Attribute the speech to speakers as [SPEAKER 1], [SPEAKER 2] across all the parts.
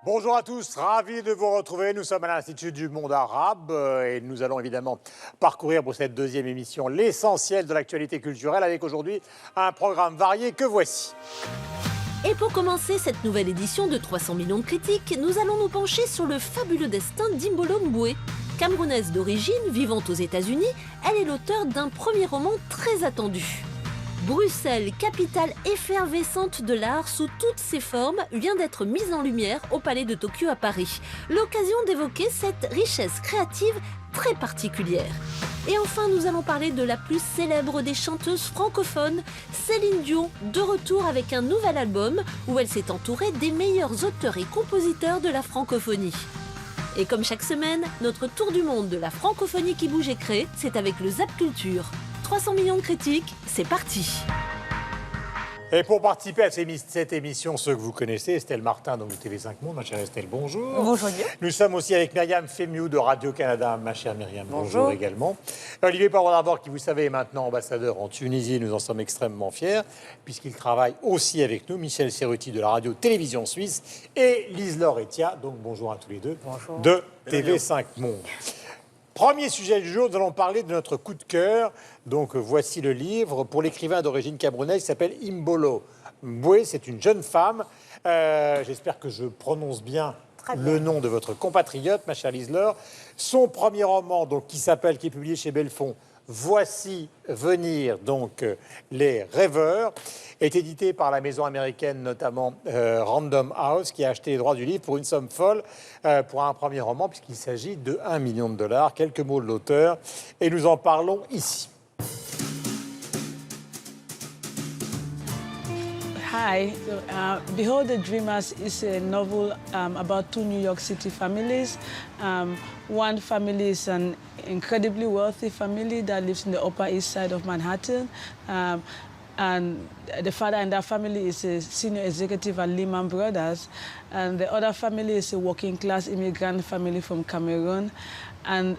[SPEAKER 1] Bonjour à tous, ravi de vous retrouver. Nous sommes à l'Institut du monde arabe et nous allons évidemment parcourir pour cette deuxième émission l'essentiel de l'actualité culturelle avec aujourd'hui un programme varié que voici.
[SPEAKER 2] Et pour commencer cette nouvelle édition de 300 millions de critiques, nous allons nous pencher sur le fabuleux destin d'Imbolo Mboué. Camerounaise d'origine, vivant aux États-Unis, elle est l'auteure d'un premier roman très attendu. Bruxelles, capitale effervescente de l'art sous toutes ses formes, vient d'être mise en lumière au Palais de Tokyo à Paris. L'occasion d'évoquer cette richesse créative très particulière. Et enfin, nous allons parler de la plus célèbre des chanteuses francophones, Céline Dion, de retour avec un nouvel album où elle s'est entourée des meilleurs auteurs et compositeurs de la francophonie. Et comme chaque semaine, notre tour du monde de la francophonie qui bouge et crée, c'est avec le Zap Culture. 300 millions de critiques, c'est parti.
[SPEAKER 1] Et pour participer à cette émission, ceux que vous connaissez, Estelle Martin, donc de TV5 Monde. Ma chère Estelle, bonjour.
[SPEAKER 3] Bonjour Guillaume.
[SPEAKER 1] Nous sommes aussi avec Myriam Fémiou de Radio-Canada. Ma chère Myriam, bonjour également. Olivier Poivre-d'Arvor, qui vous savez est maintenant ambassadeur en Tunisie, nous en sommes extrêmement fiers, puisqu'il travaille aussi avec nous. Michel Serruti de la radio-télévision suisse et Lise-Laure Etia, donc bonjour à tous les deux, bonjour. De TV5 Monde. Premier sujet du jour, nous allons parler de notre coup de cœur. Donc voici le livre pour l'écrivain d'origine camerounaise qui s'appelle Imbolo Mboué. C'est une jeune femme. J'espère que je prononce bien le nom de votre compatriote, ma chère Lise-Laure. Son premier roman, donc, qui est publié chez Belfond, Voici venir, donc Les Rêveurs, est édité par la maison américaine, notamment Random House, qui a acheté les droits du livre pour une somme folle pour un premier roman, puisqu'il s'agit de $1 million. Quelques mots de l'auteur, et nous en parlons ici.
[SPEAKER 4] Hi, Behold the Dreamers is a novel about two New York City families. One family is an incredibly wealthy family that lives in the Upper East Side of Manhattan. And the father in that family is a senior executive at Lehman Brothers. And the other family is a working-class immigrant family from Cameroon. And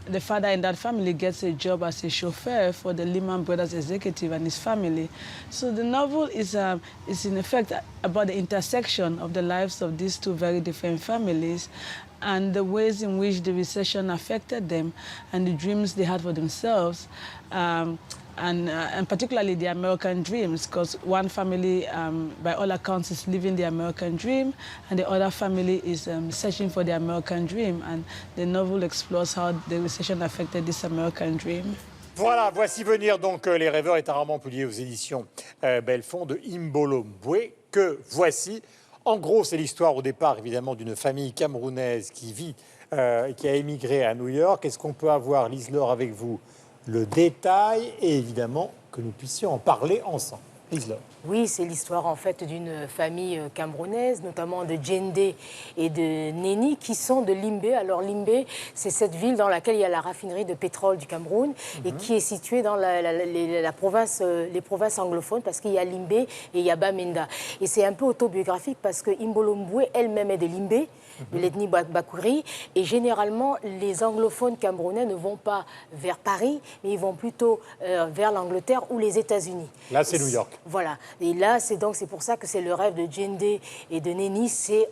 [SPEAKER 4] the father in that family gets a job as a chauffeur for the Lehman Brothers executive and his family. So the novel is in effect about the intersection of the lives of these two very different families and the ways in which the recession affected them and the dreams they had for themselves. And particularly the American dreams, because one family, by all accounts, is living the American dream, and the other family is searching for the American dream. And the novel explores how the recession affected this American dream.
[SPEAKER 1] Voilà, voici venir donc Les Rêveurs est un roman publié aux éditions Belfond de Imbolo Mboué, que voici. En gros, c'est l'histoire au départ, évidemment, d'une famille camerounaise qui vit, qui a émigré à New York. Est-ce qu'on peut avoir, Lise-Laure, avec vous, le détail et évidemment que nous puissions en parler ensemble. Lise-Laure.
[SPEAKER 3] Oui, c'est l'histoire en fait d'une famille camerounaise, notamment de Djende et de Néni, qui sont de Limbé. Alors Limbé, c'est cette ville dans laquelle il y a la raffinerie de pétrole du Cameroun et qui est située dans les provinces anglophones, parce qu'il y a Limbé et il y a Bamenda. Et c'est un peu autobiographique parce que Imbolo Mboué elle-même est de Limbé, de l'ethnie Bakouri, et généralement les anglophones camerounais ne vont pas vers Paris, mais ils vont plutôt vers l'Angleterre ou les États-Unis.
[SPEAKER 1] Là, c'est New York.
[SPEAKER 3] Voilà. Et là, c'est pour ça que c'est le rêve de Djende et de Néni, c'est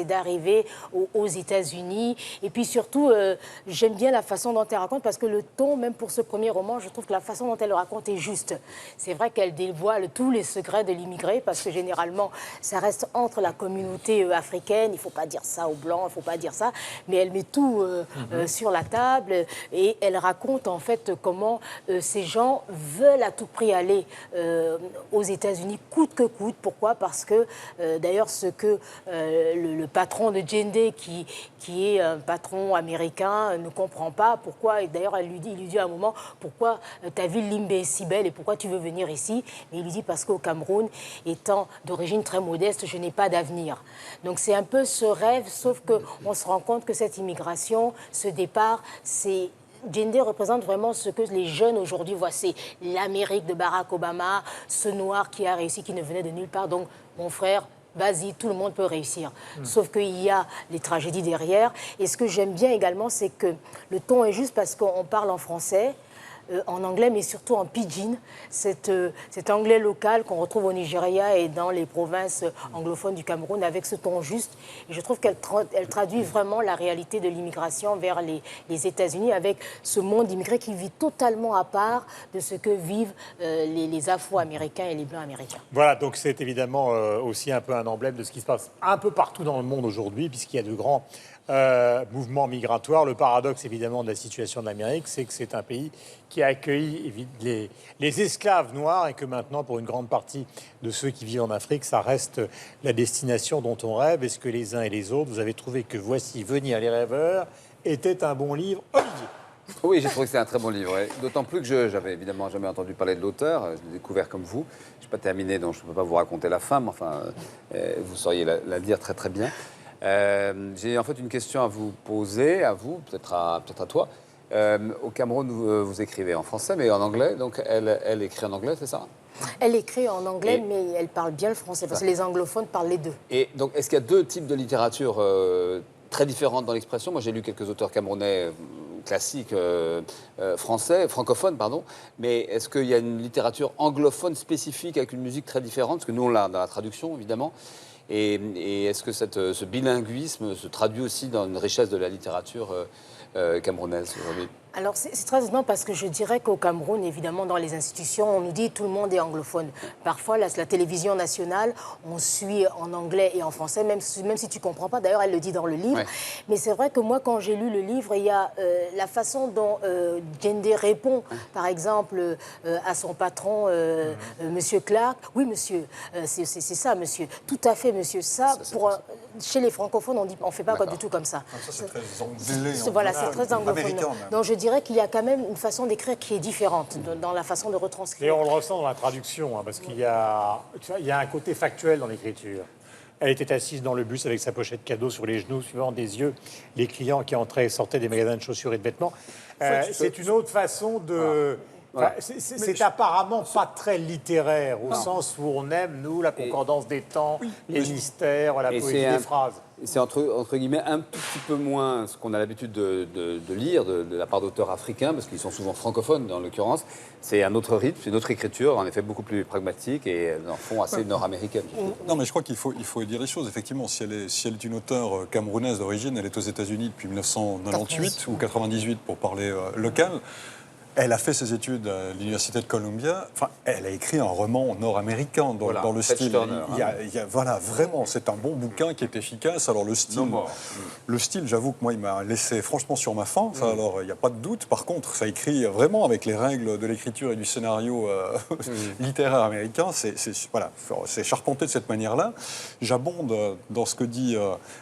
[SPEAKER 3] d'arriver aux États-Unis. Et puis surtout, j'aime bien la façon dont elle raconte, parce que le ton, même pour ce premier roman, je trouve que la façon dont elle le raconte est juste. C'est vrai qu'elle dévoile tous les secrets de l'immigré, parce que généralement, ça reste entre la communauté africaine. Il ne faut pas dire ça aux Blancs, il ne faut pas dire ça. Mais elle met tout sur la table et elle raconte en fait comment ces gens veulent à tout prix aller aux États-Unis coûte que coûte. Pourquoi? Parce que d'ailleurs ce que le patron de Djende, qui est un patron américain, ne comprend pas pourquoi. Et d'ailleurs il lui dit à un moment, pourquoi ta ville Limbé est si belle et pourquoi tu veux venir ici? Et il lui dit, parce qu'au Cameroun, étant d'origine très modeste, je n'ai pas d'avenir. Donc c'est un peu ce rêve, sauf qu'on se rend compte que cette immigration, ce départ, c'est... Djende représente vraiment ce que les jeunes aujourd'hui voient. C'est l'Amérique de Barack Obama, ce noir qui a réussi, qui ne venait de nulle part. Donc, mon frère, vas-y, tout le monde peut réussir. Sauf qu'il y a les tragédies derrière. Et ce que j'aime bien également, c'est que le ton est juste parce qu'on parle en français. en anglais, mais surtout en pidgin, cet anglais local qu'on retrouve au Nigeria et dans les provinces anglophones du Cameroun, avec ce ton juste. Et je trouve qu'elle traduit vraiment la réalité de l'immigration vers les États-Unis, avec ce monde immigré qui vit totalement à part de ce que vivent les Afro-Américains et les Blancs américains.
[SPEAKER 1] Voilà, donc c'est évidemment aussi un peu un emblème de ce qui se passe un peu partout dans le monde aujourd'hui, puisqu'il y a de grands mouvements migratoires. Le paradoxe, évidemment, de la situation de l'Amérique, c'est que c'est un pays qui a accueilli les esclaves noirs et que maintenant, pour une grande partie de ceux qui vivent en Afrique, ça reste la destination dont on rêve. Est-ce que les uns et les autres, vous avez trouvé que Voici venir les rêveurs était un bon livre, Olivier?
[SPEAKER 5] Oui, j'ai trouvé que c'était un très bon livre. Ouais. D'autant plus que j'avais évidemment jamais entendu parler de l'auteur. Je l'ai découvert comme vous. Je n'ai pas terminé, donc je ne peux pas vous raconter la fin, mais enfin, vous sauriez la lire très très bien. J'ai en fait une question à vous poser, à vous, peut-être à toi. Au Cameroun, vous écrivez en français, mais en anglais. Donc elle écrit en anglais, c'est ça?
[SPEAKER 3] Elle écrit en anglais, mais elle parle bien le français, parce que les anglophones parlent les deux.
[SPEAKER 5] Et donc, est-ce qu'il y a deux types de littérature très différentes dans l'expression? Moi, j'ai lu quelques auteurs camerounais classiques, francophones, pardon. Mais est-ce qu'il y a une littérature anglophone spécifique avec une musique très différente? Parce que nous, on l'a dans la traduction, évidemment. Et est-ce que ce bilinguisme se traduit aussi dans une richesse de la littérature camerounaise aujourd'hui?
[SPEAKER 3] Alors, c'est très étonnant parce que je dirais qu'au Cameroun, évidemment, dans les institutions, on nous dit tout le monde est anglophone. Parfois, la télévision nationale, on suit en anglais et en français, même si tu ne comprends pas. D'ailleurs, elle le dit dans le livre. Ouais. Mais c'est vrai que moi, quand j'ai lu le livre, il y a la façon dont Djendé répond, par exemple, à son patron, Monsieur Clark. Oui, monsieur, c'est ça, monsieur. Tout à fait, monsieur. Ça chez les francophones, on ne fait pas du tout comme ça.
[SPEAKER 6] Ça, c'est très anglais.
[SPEAKER 3] Voilà, c'est très anglophone. Donc, je dirais qu'il y a quand même une façon d'écrire qui est différente dans la façon de retranscrire.
[SPEAKER 1] Et on le ressent dans la traduction, hein, parce qu'il y a un côté factuel dans l'écriture. Elle était assise dans le bus avec sa pochette cadeau sur les genoux, suivant des yeux les clients qui entraient et sortaient des magasins de chaussures et de vêtements. C'est une autre façon de... Enfin, c'est apparemment pas très littéraire, au sens où on aime, nous, la concordance des temps, les mystères, la poésie des phrases.
[SPEAKER 5] C'est entre guillemets un petit peu moins ce qu'on a l'habitude de lire de la part d'auteurs africains, parce qu'ils sont souvent francophones, en l'occurrence. C'est un autre rythme, une autre écriture, en effet beaucoup plus pragmatique et en fond assez nord-américaine.
[SPEAKER 6] Non, mais je crois qu'il faut dire les choses. Effectivement, si elle est une auteure camerounaise d'origine, elle est aux États-Unis depuis 1998 ou 98 pour parler local. Elle a fait ses études à l'Université de Columbia. Enfin, elle a écrit un roman nord-américain dans le style. Voilà, vraiment, c'est un bon bouquin qui est efficace. Alors le style, j'avoue que moi, il m'a laissé franchement sur ma faim. Ça, alors, il n'y a pas de doute. Par contre, ça écrit vraiment avec les règles de l'écriture et du scénario littéraire américain. C'est charpenté de cette manière-là. J'abonde dans ce que dit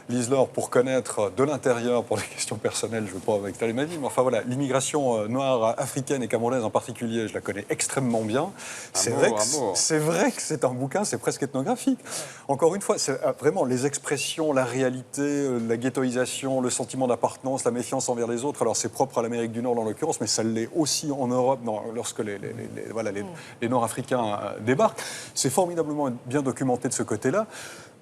[SPEAKER 6] Lise Laure pour connaître de l'intérieur, pour des questions personnelles, je ne veux pas étaler ma vie, mais enfin voilà, l'immigration noire africaine et camerounaise en particulier, je la connais extrêmement bien. C'est vrai que c'est un bouquin, c'est presque ethnographique. Encore une fois, c'est vraiment les expressions, la réalité, la ghettoisation, le sentiment d'appartenance, la méfiance envers les autres. Alors c'est propre à l'Amérique du Nord en l'occurrence, mais ça l'est aussi en Europe lorsque les Nord-Africains débarquent. C'est formidablement bien documenté de ce côté-là.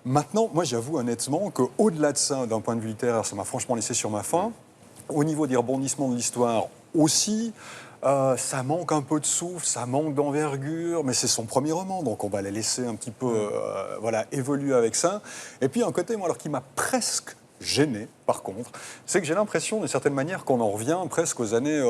[SPEAKER 6] Maintenant, moi j'avoue honnêtement qu'au-delà de ça, d'un point de vue littéraire, ça m'a franchement laissé sur ma faim. Au niveau des rebondissements de l'histoire aussi, ça manque un peu de souffle, ça manque d'envergure, mais c'est son premier roman, donc on va la laisser un petit peu évoluer avec ça. Et puis un côté, moi, alors qui m'a presque gêné, par contre, c'est que j'ai l'impression, d'une certaine manière, qu'on en revient presque aux années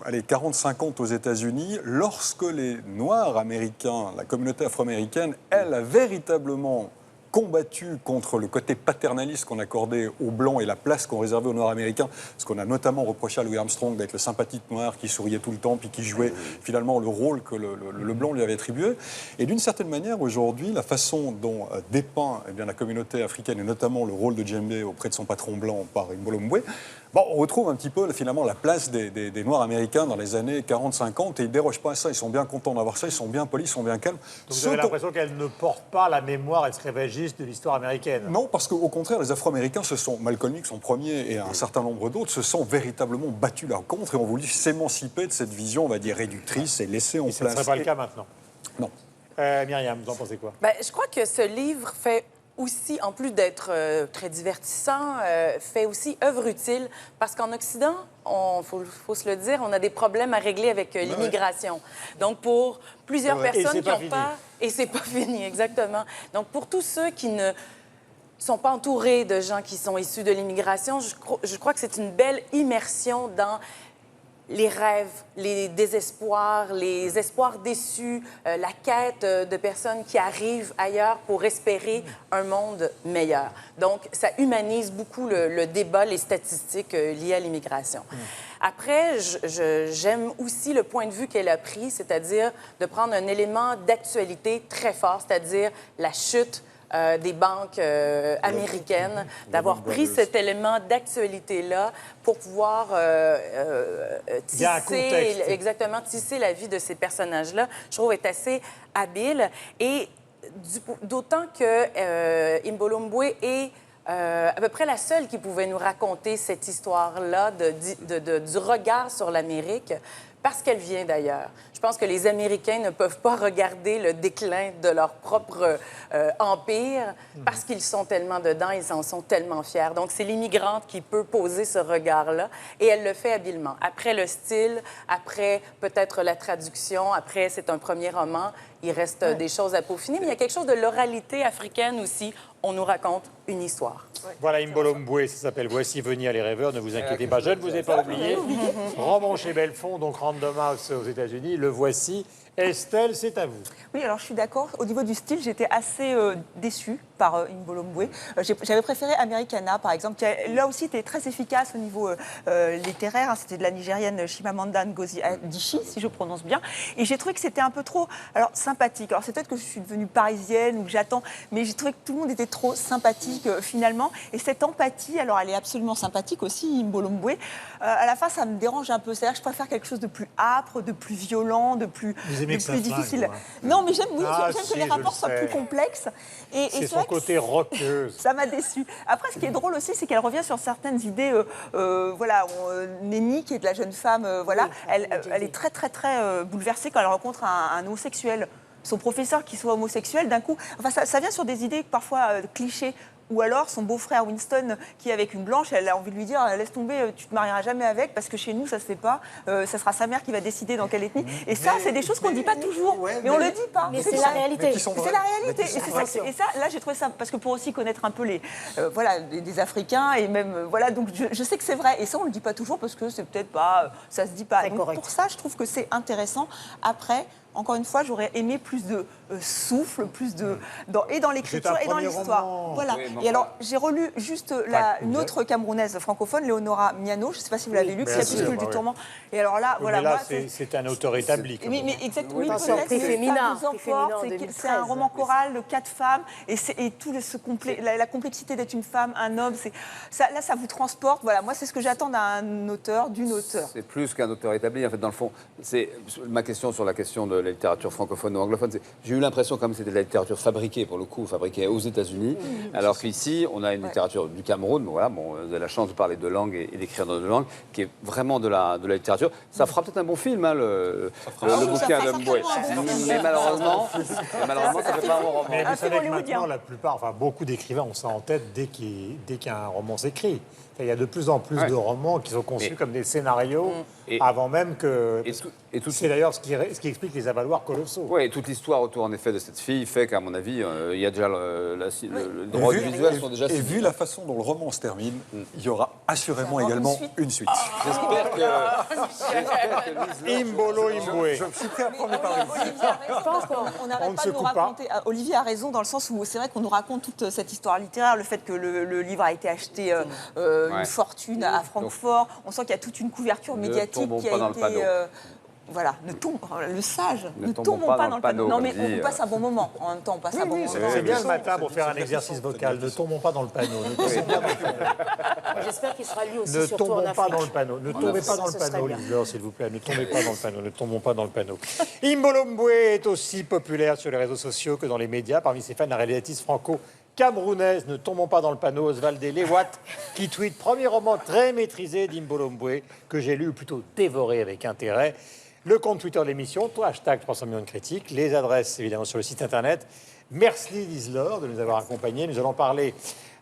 [SPEAKER 6] 40-50 aux États-Unis, lorsque les Noirs américains, la communauté afro-américaine, elle a véritablement combattu contre le côté paternaliste qu'on accordait aux Blancs et la place qu'on réservait aux Noirs américains, ce qu'on a notamment reproché à Louis Armstrong d'être le sympathique noir qui souriait tout le temps puis qui jouait finalement le rôle que le Blanc lui avait attribué. Et d'une certaine manière, aujourd'hui, la façon dont dépeint la communauté africaine et notamment le rôle de Djembe auprès de son patron blanc par Mbolo Mboué, on retrouve un petit peu finalement la place des Noirs américains dans les années 40-50 et ils ne dérogent pas à ça, ils sont bien contents d'avoir ça, ils sont bien polis, ils sont bien calmes.
[SPEAKER 1] Donc vous avez l'impression qu'elle ne porte pas la mémoire esclavagiste de l'histoire américaine?
[SPEAKER 6] Non, parce qu'au contraire, les Afro-Américains, Malcolm X en premier et un certain nombre d'autres, se sont véritablement battus là contre et ont voulu s'émanciper de cette vision, on va dire, réductrice et laisser en place.
[SPEAKER 1] Ce ne serait pas le cas maintenant?
[SPEAKER 6] Non.
[SPEAKER 1] Myriam, vous en pensez quoi?
[SPEAKER 7] Je crois que ce livre fait aussi, en plus d'être très divertissant, fait aussi œuvre utile parce qu'en Occident, faut se le dire, on a des problèmes à régler avec l'immigration. Donc, pour plusieurs personnes qui n'ont pas... Et c'est pas fini, exactement. Donc, pour tous ceux qui ne sont pas entourés de gens qui sont issus de l'immigration, je crois que c'est une belle immersion dans les rêves, les désespoirs, les espoirs déçus, la quête de personnes qui arrivent ailleurs pour espérer un monde meilleur. Donc, ça humanise beaucoup le débat, les statistiques liées à l'immigration. Après, j'aime aussi le point de vue qu'elle a pris, c'est-à-dire de prendre un élément d'actualité très fort, c'est-à-dire la chute des banques américaines, d'avoir pris cet élément d'actualité-là pour pouvoir tisser la vie de ces personnages-là, je trouve est assez habile. Et d'autant que Imbolombwe est à peu près la seule qui pouvait nous raconter cette histoire-là du regard sur l'Amérique, parce qu'elle vient d'ailleurs. Je pense que les Américains ne peuvent pas regarder le déclin de leur propre empire parce qu'ils sont tellement dedans, ils en sont tellement fiers. Donc, c'est l'immigrante qui peut poser ce regard-là et elle le fait habilement. Après le style, après peut-être la traduction, après c'est un premier roman, il reste des choses à peaufiner, mais il y a quelque chose de l'oralité africaine aussi. On nous raconte une histoire.
[SPEAKER 1] Voilà, Imbolombwe, ça s'appelle Voici venir les rêveurs, ne vous inquiétez pas, je ne vous ai pas oublié. Roman chez Belfond, donc Random House aux États-Unis, le voici. Estelle, c'est à vous.
[SPEAKER 8] Oui, alors je suis d'accord. Au niveau du style, j'étais assez déçue par Imbolombwe. J'avais préféré Americana, par exemple, qui là aussi était très efficace au niveau littéraire. Hein. C'était de la Nigérienne Chimamanda Ngozi Adichie, si je prononce bien. Et j'ai trouvé que c'était un peu trop sympathique. Alors c'est peut-être que je suis devenue parisienne ou que j'attends, mais j'ai trouvé que tout le monde était trop sympathique finalement. Et cette empathie, alors elle est absolument sympathique aussi, Imbolombwe. À la fin, ça me dérange un peu. C'est-à-dire que je préfère quelque chose de plus âpre, de plus violent, de plus difficile. Non, mais j'aime que les rapports soient plus complexes. Et
[SPEAKER 1] c'est son côté roqueuse.
[SPEAKER 8] Ça m'a déçue. Après, ce qui est drôle aussi, c'est qu'elle revient sur certaines idées. Néni, qui est de la jeune femme, elle est très, très, très bouleversée quand elle rencontre un homosexuel. Son professeur qui soit homosexuel, d'un coup... Enfin, ça vient sur des idées parfois clichés. Ou alors son beau-frère Winston qui est avec une blanche, elle a envie de lui dire laisse tomber, tu te marieras jamais avec parce que chez nous ça se fait pas, ça sera sa mère qui va décider dans quelle ethnie. Et ça, c'est des choses qu'on ne dit pas toujours, mais on le dit pas.
[SPEAKER 3] Mais c'est la réalité.
[SPEAKER 8] C'est la réalité. Et ça, là j'ai trouvé ça, parce que pour aussi connaître un peu des Africains et même, donc je sais que c'est vrai. Et ça on le dit pas toujours parce que c'est peut-être pas, ça se dit pas. Donc, pour ça, je trouve que c'est intéressant. Après, encore une fois, j'aurais aimé plus de souffle, plus dans l'écriture et dans l'histoire. Voilà. Oui, et alors, j'ai relu juste une autre Camerounaise francophone, Léonora Miano, je ne sais pas si vous l'avez lu, Crépuscule du tourment. Et alors là,
[SPEAKER 1] voilà. Là, c'est un auteur établi.
[SPEAKER 8] Oui, mais exactement. Oui,
[SPEAKER 3] peut-être.
[SPEAKER 8] C'est un roman choral de 4 femmes et tout la complexité d'être une femme, un homme. Là, ça vous transporte. Voilà, moi, c'est ce que j'attends d'une auteure.
[SPEAKER 5] C'est plus qu'un auteur établi. En fait, dans le fond, c'est ma question sur la question de la littérature francophone ou anglophone. J'ai eu l'impression comme c'était de la littérature fabriquée, pour le coup, fabriquée aux États-Unis, alors qu'ici, on a une littérature du Cameroun. Voilà, vous avez la chance de parler deux langues et d'écrire dans deux langues, qui est vraiment de la littérature. Ça fera peut-être un bon film, hein, le bouquin de Mboué. Mais malheureusement, ça ne fait pas un bon roman.
[SPEAKER 1] Mais vous savez que maintenant, beaucoup d'écrivains ont ça en tête dès qu'un roman s'écrit. Il y a de plus en plus de romans qui sont conçus comme des scénarios avant même que... C'est d'ailleurs ce qui explique les avaloirs colossaux.
[SPEAKER 5] Oui, et toute l'histoire autour, en effet, de cette fille fait qu'à mon avis, il y a déjà le droit visuel sont déjà...
[SPEAKER 6] Et vu la façon dont le roman se termine, il y aura assurément également une suite.
[SPEAKER 5] J'espère que...
[SPEAKER 1] Imbolombwe.
[SPEAKER 6] Je suis prêt à prendre les paris.
[SPEAKER 8] Je pense qu'on n'arrête pas de nous raconter... Olivier a raison dans le sens où c'est vrai qu'on nous raconte toute cette histoire littéraire, le fait que le livre a été acheté une fortune à Francfort. On sent qu'il y a toute une couverture médiatique qui a été... Voilà, le sage, ne tombons pas dans le panneau. Non, mais on passe un bon moment. En même temps, on passe un bon moment.
[SPEAKER 1] C'est bien le matin pour faire un exercice vocal. Ne tombons pas dans le panneau.
[SPEAKER 3] J'espère qu'il sera lui aussi
[SPEAKER 1] ne
[SPEAKER 3] surtout en
[SPEAKER 1] tombons pas
[SPEAKER 3] Afrique.
[SPEAKER 1] dans le panneau. Ne tombez pas dans le panneau, Liselor, s'il vous plaît. Ne tombez pas dans le panneau. Ne tombons pas dans le panneau. Imbolombwe est aussi populaire sur les réseaux sociaux que dans les médias. Parmi ses fans, la réalisatrice franco-camerounaise, ne tombons pas dans le panneau, Oswald Lewat, qui tweet premier roman très maîtrisé d'Imbolombwe, que j'ai lu, ou plutôt dévoré avec intérêt. le compte Twitter de l'émission, hashtag 300 millions de critiques, les adresses évidemment sur le site internet. Merci Liselor de nous avoir accompagnés. Nous allons parler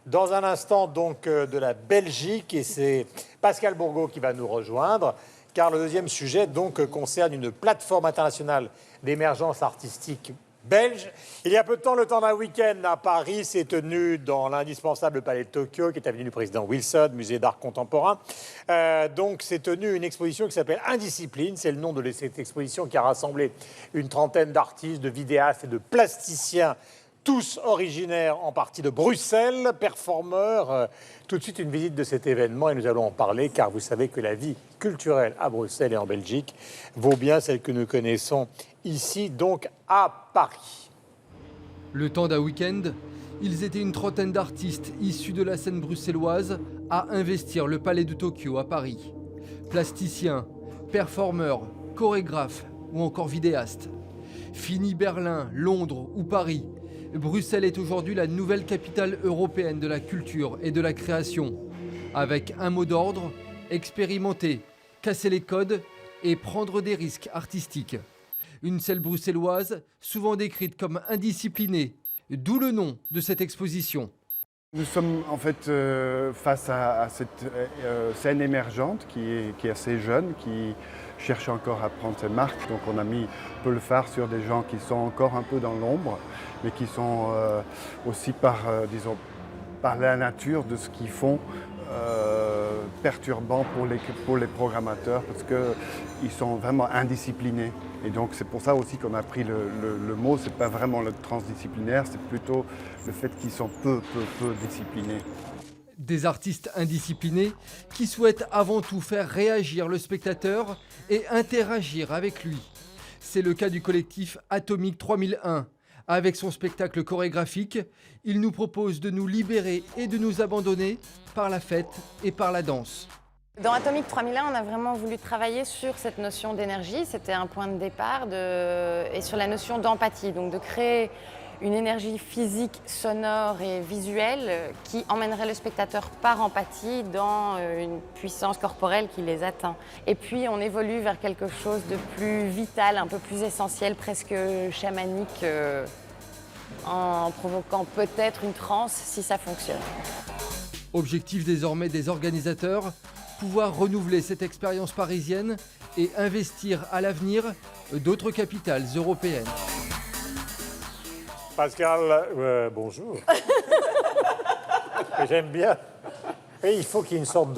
[SPEAKER 1] dans un instant donc de la Belgique et c'est Pascal Bourgault qui va nous rejoindre car le deuxième sujet donc concerne une plateforme internationale d'émergence artistique belge. Il y a peu de temps, le temps d'un week-end à Paris s'est tenu dans l'indispensable palais de Tokyo, qui est avenue du président Wilson, musée d'art contemporain. Donc, s'est tenue une exposition qui s'appelle Indiscipline. C'est le nom de cette exposition qui a rassemblé une trentaine d'artistes, de vidéastes et de plasticiens, tous originaires en partie de Bruxelles, performeurs. Tout de suite, une visite de cet événement et nous allons en parler, car vous savez que la vie culturelle à Bruxelles et en Belgique vaut bien celle que nous connaissons ici, donc à Paris.
[SPEAKER 9] Le temps d'un week-end, ils étaient une trentaine d'artistes issus de la scène bruxelloise à investir le palais de Tokyo à Paris. Plasticiens, performeurs, chorégraphes ou encore vidéastes. Fini Berlin, Londres ou Paris, Bruxelles est aujourd'hui la nouvelle capitale européenne de la culture et de la création. Avec un mot d'ordre, expérimenter, casser les codes et prendre des risques artistiques. Une scène bruxelloise souvent décrite comme indisciplinée, d'où le nom de cette exposition.
[SPEAKER 10] Nous sommes en fait face à cette scène émergente qui est assez jeune, qui cherche encore à prendre ses marques. Donc on a mis un peu le phare sur des gens qui sont encore un peu dans l'ombre, mais qui sont aussi disons, par la nature de ce qu'ils font, perturbants pour les programmateurs parce qu'ils sont vraiment indisciplinés. Et donc c'est pour ça aussi qu'on a pris le mot, c'est pas vraiment le transdisciplinaire, c'est plutôt le fait qu'ils sont peu disciplinés.
[SPEAKER 9] Des artistes indisciplinés qui souhaitent avant tout faire réagir le spectateur et interagir avec lui. C'est le cas du collectif Atomique 3001. Avec son spectacle chorégraphique, il nous propose de nous libérer et de nous abandonner par la fête et par la danse.
[SPEAKER 11] Dans Atomique 3001, on a vraiment voulu travailler sur cette notion d'énergie. C'était un point de départ et sur la notion d'empathie, donc de créer une énergie physique, sonore et visuelle qui emmènerait le spectateur par empathie dans une puissance corporelle qui les atteint. Et puis on évolue vers quelque chose de plus vital, un peu plus essentiel, presque chamanique, en provoquant peut-être une transe si ça fonctionne.
[SPEAKER 9] Objectif désormais des organisateurs, pouvoir renouveler cette expérience parisienne et investir à l'avenir d'autres capitales européennes.
[SPEAKER 1] Pascal, bonjour. J'aime bien. Et il faut qu'il y ait une sorte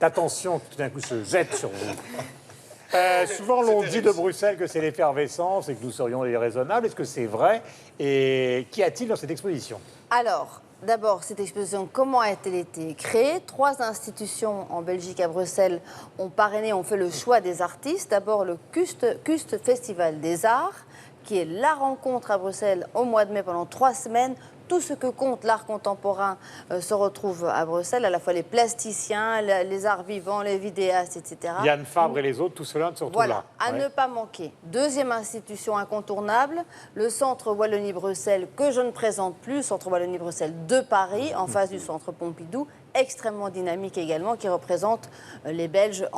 [SPEAKER 1] d'attention qui tout d'un coup se jette sur vous. Souvent, l'on dit de Bruxelles que c'est l'effervescence et que nous serions irraisonnables. Est-ce que c'est vrai? Et qu'y a-t-il dans cette exposition?
[SPEAKER 12] Alors, d'abord, cette exposition, comment a-t-elle été créée? 3 institutions en Belgique, à Bruxelles, ont parrainé, ont fait le choix des artistes. D'abord, le Kust Festival des Arts, qui est la rencontre à Bruxelles au mois de mai pendant 3 semaines. Tout ce que compte l'art contemporain se retrouve à Bruxelles, à la fois les plasticiens, les arts vivants, les vidéastes, etc.
[SPEAKER 1] Yann Fabre et les autres, tout cela se retrouve là.
[SPEAKER 12] À ne pas manquer. Deuxième institution incontournable, le Centre Wallonie-Bruxelles, que je ne présente plus, Centre Wallonie-Bruxelles de Paris, en face du Centre Pompidou, extrêmement dynamique également, qui représente les Belges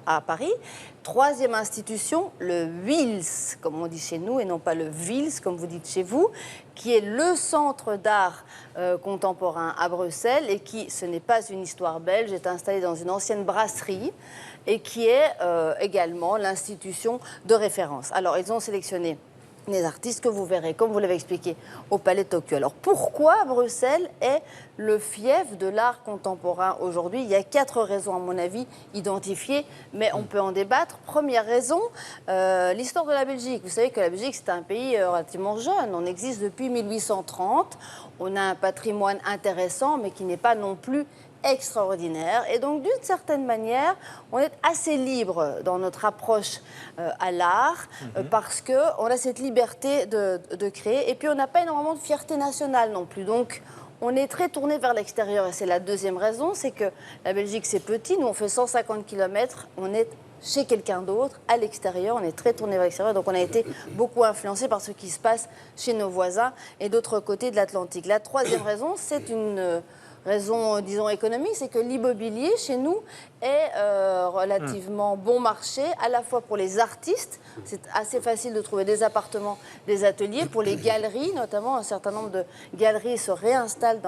[SPEAKER 12] à Paris. Troisième institution, le WILS, comme on dit chez nous, et non pas le WILS, comme vous dites chez vous, qui est le centre d'art contemporain à Bruxelles et qui, ce n'est pas une histoire belge, est installé dans une ancienne brasserie et qui est également l'institution de référence. Alors, ils ont sélectionné les artistes que vous verrez, comme vous l'avez expliqué, au Palais de Tokyo. Alors pourquoi Bruxelles est le fief de l'art contemporain aujourd'hui? Il y a 4 raisons, à mon avis, identifiées, mais on peut en débattre. Première raison, l'histoire de la Belgique. Vous savez que la Belgique, c'est un pays relativement jeune. On existe depuis 1830. On a un patrimoine intéressant, mais qui n'est pas non plus extraordinaire. Et donc, d'une certaine manière, on est assez libre dans notre approche à l'art parce qu'on a cette liberté de créer. Et puis, on n'a pas énormément de fierté nationale non plus. Donc, on est très tourné vers l'extérieur. Et c'est la deuxième raison, c'est que la Belgique, c'est petit. Nous, on fait 150 km. On est chez quelqu'un d'autre, à l'extérieur. On est très tourné vers l'extérieur. Donc, on a été beaucoup influencé par ce qui se passe chez nos voisins et d'autre côté de l'Atlantique. La troisième raison, c'est une raison, disons, économique, c'est que l'immobilier, chez nous, est relativement bon marché, à la fois pour les artistes, c'est assez facile de trouver des appartements, des ateliers, pour les galeries, notamment, un certain nombre de galeries se réinstallent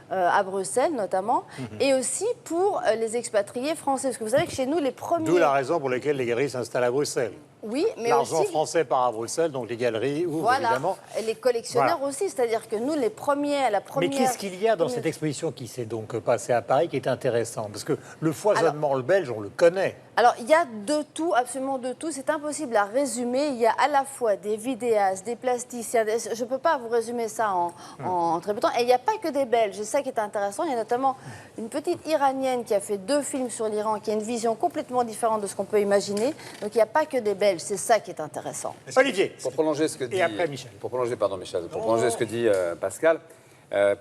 [SPEAKER 12] à Bruxelles, notamment, et aussi pour les expatriés français. Parce que vous savez que chez nous, les premiers...
[SPEAKER 1] D'où la raison pour laquelle les galeries s'installent à Bruxelles.
[SPEAKER 12] Oui, mais
[SPEAKER 1] l'argent
[SPEAKER 12] aussi...
[SPEAKER 1] français part à Bruxelles, donc les galeries ouvrent,
[SPEAKER 12] voilà.
[SPEAKER 1] évidemment.
[SPEAKER 12] Et les collectionneurs aussi, c'est-à-dire que nous, la première...
[SPEAKER 1] Mais qu'est-ce qu'il y a dans cette exposition qui s'est donc passée à Paris qui est intéressant? Parce que le foisonnement le belge, on le connaît.
[SPEAKER 12] Alors, il y a de tout, absolument de tout. C'est impossible à résumer. Il y a à la fois des vidéastes, des plasticiens. Je ne peux pas vous résumer ça en très peu de temps. Et il n'y a pas que des Belges. C'est ça qui est intéressant. Il y a notamment une petite Iranienne qui a fait 2 films sur l'Iran, qui a une vision complètement différente de ce qu'on peut imaginer. Donc, il n'y a pas que des Belges. C'est ça qui est intéressant.
[SPEAKER 1] Olivier.
[SPEAKER 5] Pour prolonger ce que dit...
[SPEAKER 1] Et après, Michel.
[SPEAKER 5] Pour prolonger, pardon, Michel. Pour prolonger ce que dit Pascal,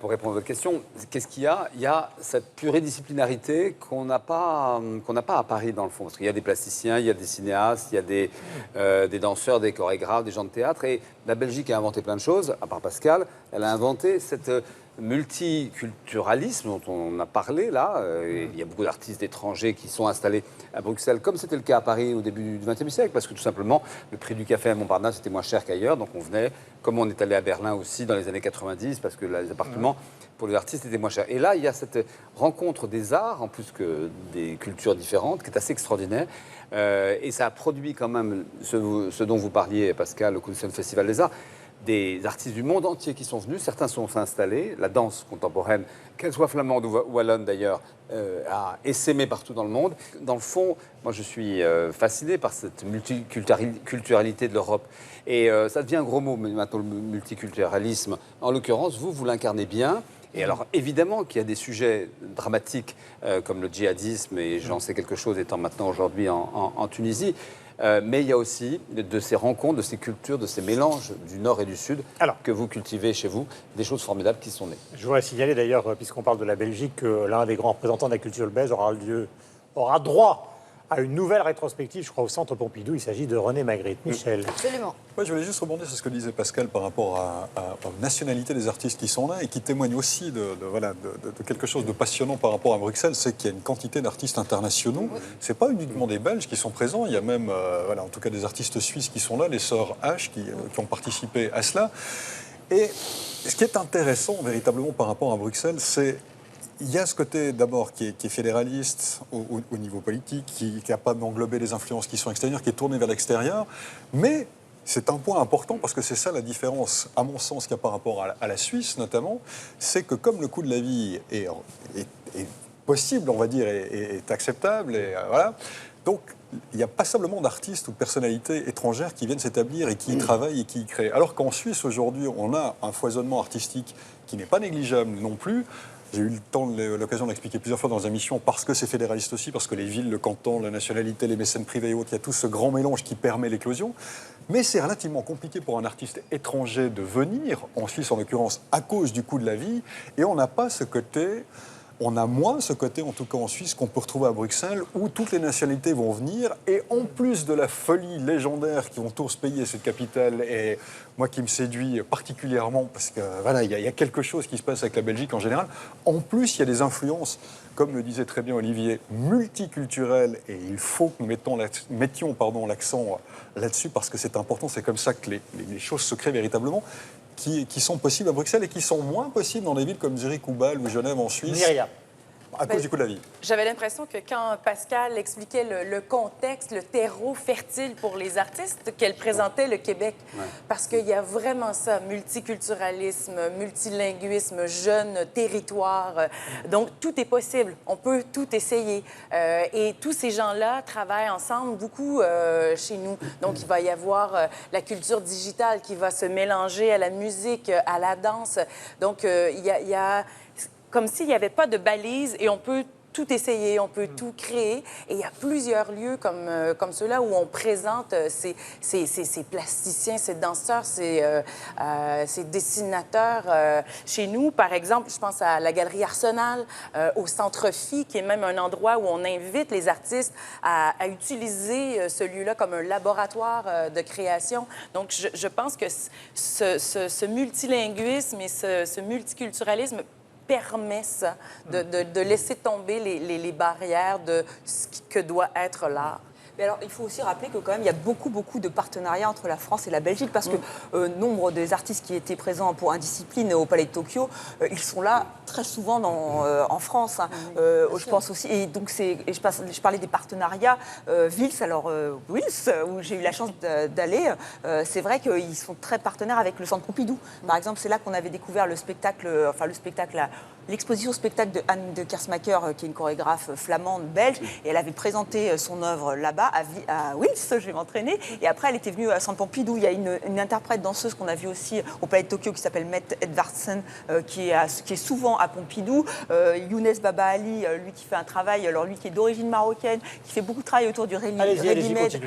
[SPEAKER 5] pour répondre à votre question, qu'est-ce qu'il y a? Il y a cette pluridisciplinarité qu'on n'a pas à Paris, dans le fond. Parce qu'il y a des plasticiens, il y a des cinéastes, il y a des danseurs, des chorégraphes, des gens de théâtre. Et la Belgique a inventé plein de choses, à part Pascal. Elle a inventé cette multiculturalisme dont on a parlé là. Il y a beaucoup d'artistes étrangers qui sont installés à Bruxelles, comme c'était le cas à Paris au début du XXe siècle, parce que tout simplement, le prix du café à Montparnasse était moins cher qu'ailleurs. Donc on venait, comme on est allé à Berlin aussi dans les années 90, parce que là, les appartements pour les artistes étaient moins chers. Et là, il y a cette rencontre des arts, en plus que des cultures différentes, qui est assez extraordinaire. Et ça a produit quand même ce dont vous parliez, Pascal, au Kunsten Festival des Arts, des artistes du monde entier qui sont venus. Certains sont installés. La danse contemporaine, qu'elle soit flamande ou wallonne d'ailleurs, a essaimé partout dans le monde. Dans le fond, moi je suis fasciné par cette multiculturalité de l'Europe. Et ça devient un gros mot maintenant, le multiculturalisme. En l'occurrence, vous l'incarnez bien. Et alors, évidemment qu'il y a des sujets dramatiques comme le djihadisme, et j'en sais quelque chose étant maintenant aujourd'hui en Tunisie. Mais il y a aussi de ces rencontres, de ces cultures, de ces mélanges du Nord et du Sud que vous cultivez chez vous, des choses formidables qui sont nées.
[SPEAKER 1] Je voudrais signaler d'ailleurs, puisqu'on parle de la Belgique, que l'un des grands représentants de la culture belge aura droit à une nouvelle rétrospective, je crois, au Centre Pompidou. Il s'agit de René Magritte. Michel.
[SPEAKER 12] Absolument.
[SPEAKER 6] Ouais, je voulais juste rebondir sur ce que disait Pascal par rapport aux nationalités des artistes qui sont là et qui témoignent aussi de quelque chose de passionnant par rapport à Bruxelles, c'est qu'il y a une quantité d'artistes internationaux. Ce n'est pas uniquement des Belges qui sont présents, il y a même, en tout cas, des artistes suisses qui sont là, les sœurs H qui ont participé à cela. Et ce qui est intéressant véritablement par rapport à Bruxelles, c'est il y a ce côté d'abord qui est fédéraliste au niveau politique, qui est capable d'englober les influences qui sont extérieures, qui est tourné vers l'extérieur, mais c'est un point important parce que c'est ça la différence, à mon sens, qu'il y a par rapport à la Suisse notamment, c'est que comme le coût de la vie est possible, on va dire, est acceptable, et voilà, donc il n'y a pas simplement d'artistes ou de personnalités étrangères qui viennent s'établir et qui y travaillent et qui y créent. Alors qu'en Suisse, aujourd'hui, on a un foisonnement artistique qui n'est pas négligeable non plus. J'ai eu l'occasion d'expliquer plusieurs fois dans les émissions, parce que c'est fédéraliste aussi, parce que les villes, le canton, la nationalité, les mécènes privés et autres, il y a tout ce grand mélange qui permet l'éclosion. Mais c'est relativement compliqué pour un artiste étranger de venir, en Suisse en l'occurrence, à cause du coût de la vie, et on n'a pas ce côté... On a moins ce côté, en tout cas en Suisse, qu'on peut retrouver à Bruxelles, où toutes les nationalités vont venir. Et en plus de la folie légendaire qu'ils vont tous payer cette capitale, et moi qui me séduit particulièrement, parce que voilà, il y a quelque chose qui se passe avec la Belgique en général. En plus, il y a des influences, comme le disait très bien Olivier, multiculturelles. Et il faut que nous mettions l'accent là-dessus, parce que c'est important. C'est comme ça que les choses se créent véritablement. Qui sont possibles à Bruxelles et qui sont moins possibles dans des villes comme Zurich ou Bâle ou Genève en Suisse.
[SPEAKER 1] Myriam.
[SPEAKER 6] À cause du coût de la vie.
[SPEAKER 7] J'avais l'impression que quand Pascal expliquait le contexte, le terreau fertile pour les artistes, qu'elle présentait le Québec. Ouais. Parce qu'il y a vraiment ça, multiculturalisme, multilinguisme, jeune territoire. Donc, tout est possible. On peut tout essayer. Et tous ces gens-là travaillent ensemble beaucoup chez nous. Donc, il va y avoir la culture digitale qui va se mélanger à la musique, à la danse. Donc, il y a comme s'il n'y avait pas de balises et on peut tout essayer, on peut tout créer. Et il y a plusieurs lieux comme ceux-là où on présente ces plasticiens, ces danseurs, ces dessinateurs. Chez nous, par exemple, je pense à la Galerie Arsenal, au Centre Phi, qui est même un endroit où on invite les artistes à utiliser ce lieu-là comme un laboratoire de création. Donc, je pense que ce multilinguisme et ce multiculturalisme permet ça, de laisser tomber les barrières de ce que doit être l'art.
[SPEAKER 8] Mais alors, il faut aussi rappeler que quand même, il y a beaucoup de partenariats entre la France et la Belgique parce que nombre des artistes qui étaient présents pour Indiscipline au Palais de Tokyo, ils sont là très souvent en France. Hein. Je pense aussi, et donc je parlais des partenariats. Wills, où j'ai eu la chance d'aller, c'est vrai qu'ils sont très partenaires avec le Centre Pompidou. Par exemple, c'est là qu'on avait découvert l'exposition spectacle de Anne de Kersmaker, qui est une chorégraphe flamande belge, et elle avait présenté son œuvre là-bas à Wills, je vais m'entraîner, et après elle était venue à Centre Pompidou. Il y a une interprète danseuse qu'on a vue aussi au Palais de Tokyo qui s'appelle Mette Edvardsen, qui est souvent à Pompidou. Younes Baba Ali, lui qui fait un travail, alors lui qui est d'origine marocaine, qui fait beaucoup de travail autour du ready-made.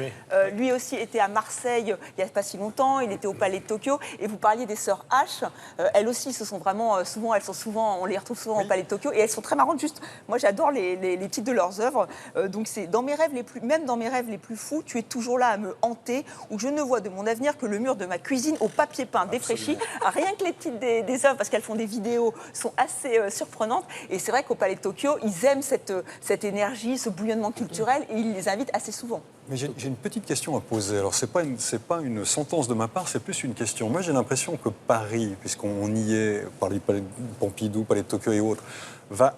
[SPEAKER 8] Lui aussi était à Marseille il n'y a pas si longtemps, il était au Palais de Tokyo, et vous parliez des sœurs H, elles aussi, ce sont vraiment on les retrouve souvent au Palais de Tokyo, et elles sont très marrantes. Juste, moi j'adore les titres de leurs œuvres, donc c'est dans mes rêves les plus fous, tu es toujours là à me hanter, où je ne vois de mon avenir que le mur de ma cuisine au papier peint défraîchi. Rien que les titres des œuvres, parce qu'elles font des vidéos, sont assez surprenantes, et c'est vrai qu'au Palais de Tokyo, ils aiment cette énergie, ce bouillonnement culturel, et ils les invitent assez souvent.
[SPEAKER 6] Mais j'ai une petite question à poser. Alors, c'est pas une sentence de ma part, c'est plus une question. Moi, j'ai l'impression que Paris, puisqu'on y est, par les Palais de Pompidou, Palais de Tokyo et autres, va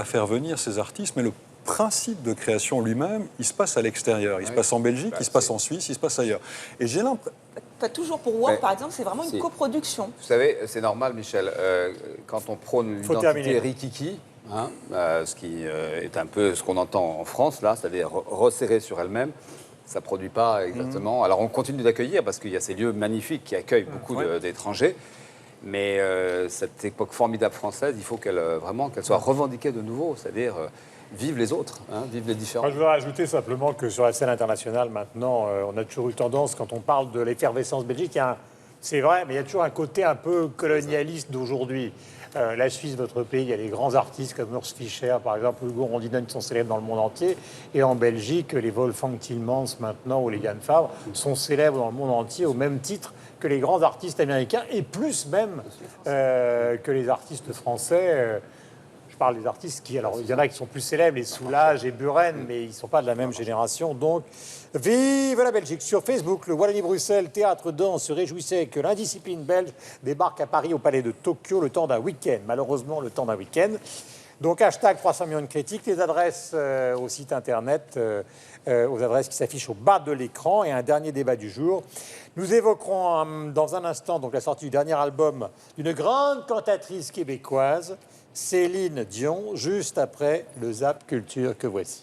[SPEAKER 6] faire venir ces artistes, mais le principe de création lui-même, il se passe à l'extérieur. Il se passe en Belgique, il se passe en Suisse, il se passe ailleurs. Et j'ai l'impression...
[SPEAKER 8] Pas toujours pour WAP, par exemple, c'est vraiment une coproduction.
[SPEAKER 5] Vous savez, c'est normal, Michel, quand on prône l'identité rikiki, hein, ce qui est un peu ce qu'on entend en France, là, c'est-à-dire resserrer sur elle-même, ça ne produit pas exactement. Alors on continue d'accueillir parce qu'il y a ces lieux magnifiques qui accueillent beaucoup d'étrangers. Mais cette époque formidable française, il faut qu'elle soit revendiquée de nouveau, c'est-à-dire vive les autres, vive les différents.
[SPEAKER 1] Moi, je voudrais ajouter simplement que sur la scène internationale, maintenant, on a toujours eu tendance, quand on parle de l'effervescence belgique, c'est vrai, mais il y a toujours un côté un peu colonialiste d'aujourd'hui. La Suisse, votre pays, il y a des grands artistes comme Urs Fischer, par exemple, ou Hugo Rondinen, qui sont célèbres dans le monde entier. Et en Belgique, les Wolfgang Tillmans, maintenant, ou les Yann Favre, sont célèbres dans le monde entier au même titre que les grands artistes américains, et plus même que les artistes français. Je parle des artistes alors il y en a qui sont plus célèbres, les Soulage et Buren, mais ils ne sont pas de la même génération. Donc, vive la Belgique! Sur Facebook, le Wallonie-Bruxelles Théâtre Danse se réjouissait que l'Indiscipline belge débarque à Paris au Palais de Tokyo le temps d'un week-end. Malheureusement, le temps d'un week-end. Donc, hashtag 300 millions de critiques, les adresses au site internet, aux adresses qui s'affichent au bas de l'écran. Et un dernier débat du jour. Nous évoquerons dans un instant donc, la sortie du dernier album d'une grande cantatrice québécoise, Céline Dion, juste après le Zap Culture que voici.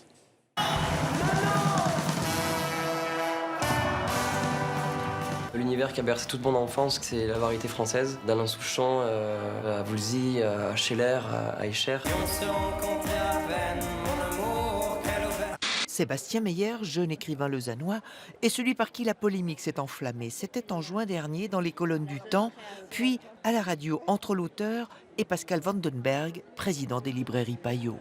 [SPEAKER 13] L'univers qui a bercé toute mon enfance, c'est la variété française, d'Alain Souchon à Woolsey, à Scheller, à Escher.
[SPEAKER 14] Sébastien Meyer, jeune écrivain lausannois, est celui par qui la polémique s'est enflammée. C'était en juin dernier dans les colonnes du Temps, puis à la radio entre l'auteur et Pascal Vandenberg, président des librairies Payot.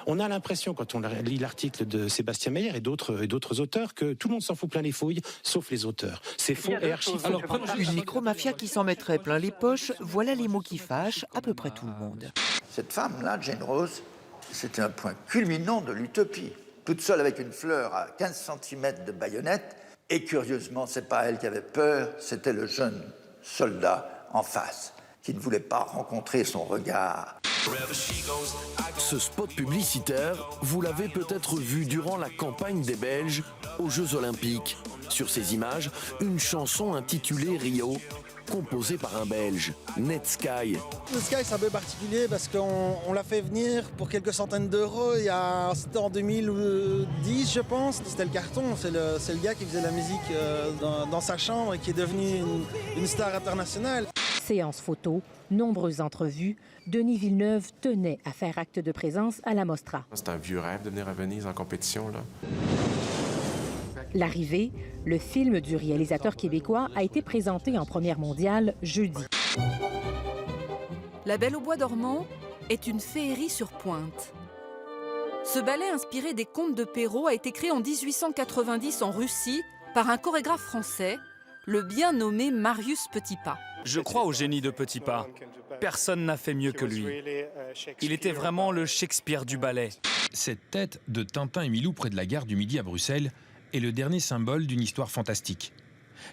[SPEAKER 15] On a l'impression, quand on lit l'article de Sébastien Meyer et d'autres auteurs, que tout le monde s'en fout plein les fouilles, sauf les auteurs. C'est faux et archi-faux.
[SPEAKER 14] Une micromafia qui s'en mettrait plein les poches, voilà les mots qui fâchent à peu près tout le monde.
[SPEAKER 16] Cette femme-là, Jane Rose, c'était un point culminant de l'utopie. Toute seule avec une fleur à 15 cm de baïonnette, et curieusement, c'est pas elle qui avait peur, c'était le jeune soldat en face, qui ne voulait pas rencontrer son regard.
[SPEAKER 17] Ce spot publicitaire, vous l'avez peut-être vu durant la campagne des Belges aux Jeux Olympiques. Sur ces images, une chanson intitulée Rio, composée par un Belge, Netsky.
[SPEAKER 18] Netsky, c'est un peu particulier parce qu'on l'a fait venir pour quelques centaines d'euros. C'était en 2010, je pense. C'était le carton. C'est le gars qui faisait la musique dans sa chambre et qui est devenu une star internationale.
[SPEAKER 19] Séance photo, nombreuses entrevues, Denis Villeneuve tenait à faire acte de présence à la Mostra.
[SPEAKER 20] C'est un vieux rêve de venir à Venise en compétition, là.
[SPEAKER 19] L'arrivée, le film du réalisateur québécois a été présenté en première mondiale jeudi.
[SPEAKER 21] La Belle au bois dormant est une féerie sur pointe. Ce ballet inspiré des contes de Perrault a été créé en 1890 en Russie par un chorégraphe français, le bien nommé Marius Petipa.
[SPEAKER 2] Je crois au génie de Petit Pas. Personne n'a fait mieux que lui. Il était vraiment le Shakespeare du ballet.
[SPEAKER 22] Cette tête de Tintin et Milou près de la gare du Midi à Bruxelles est le dernier symbole d'une histoire fantastique.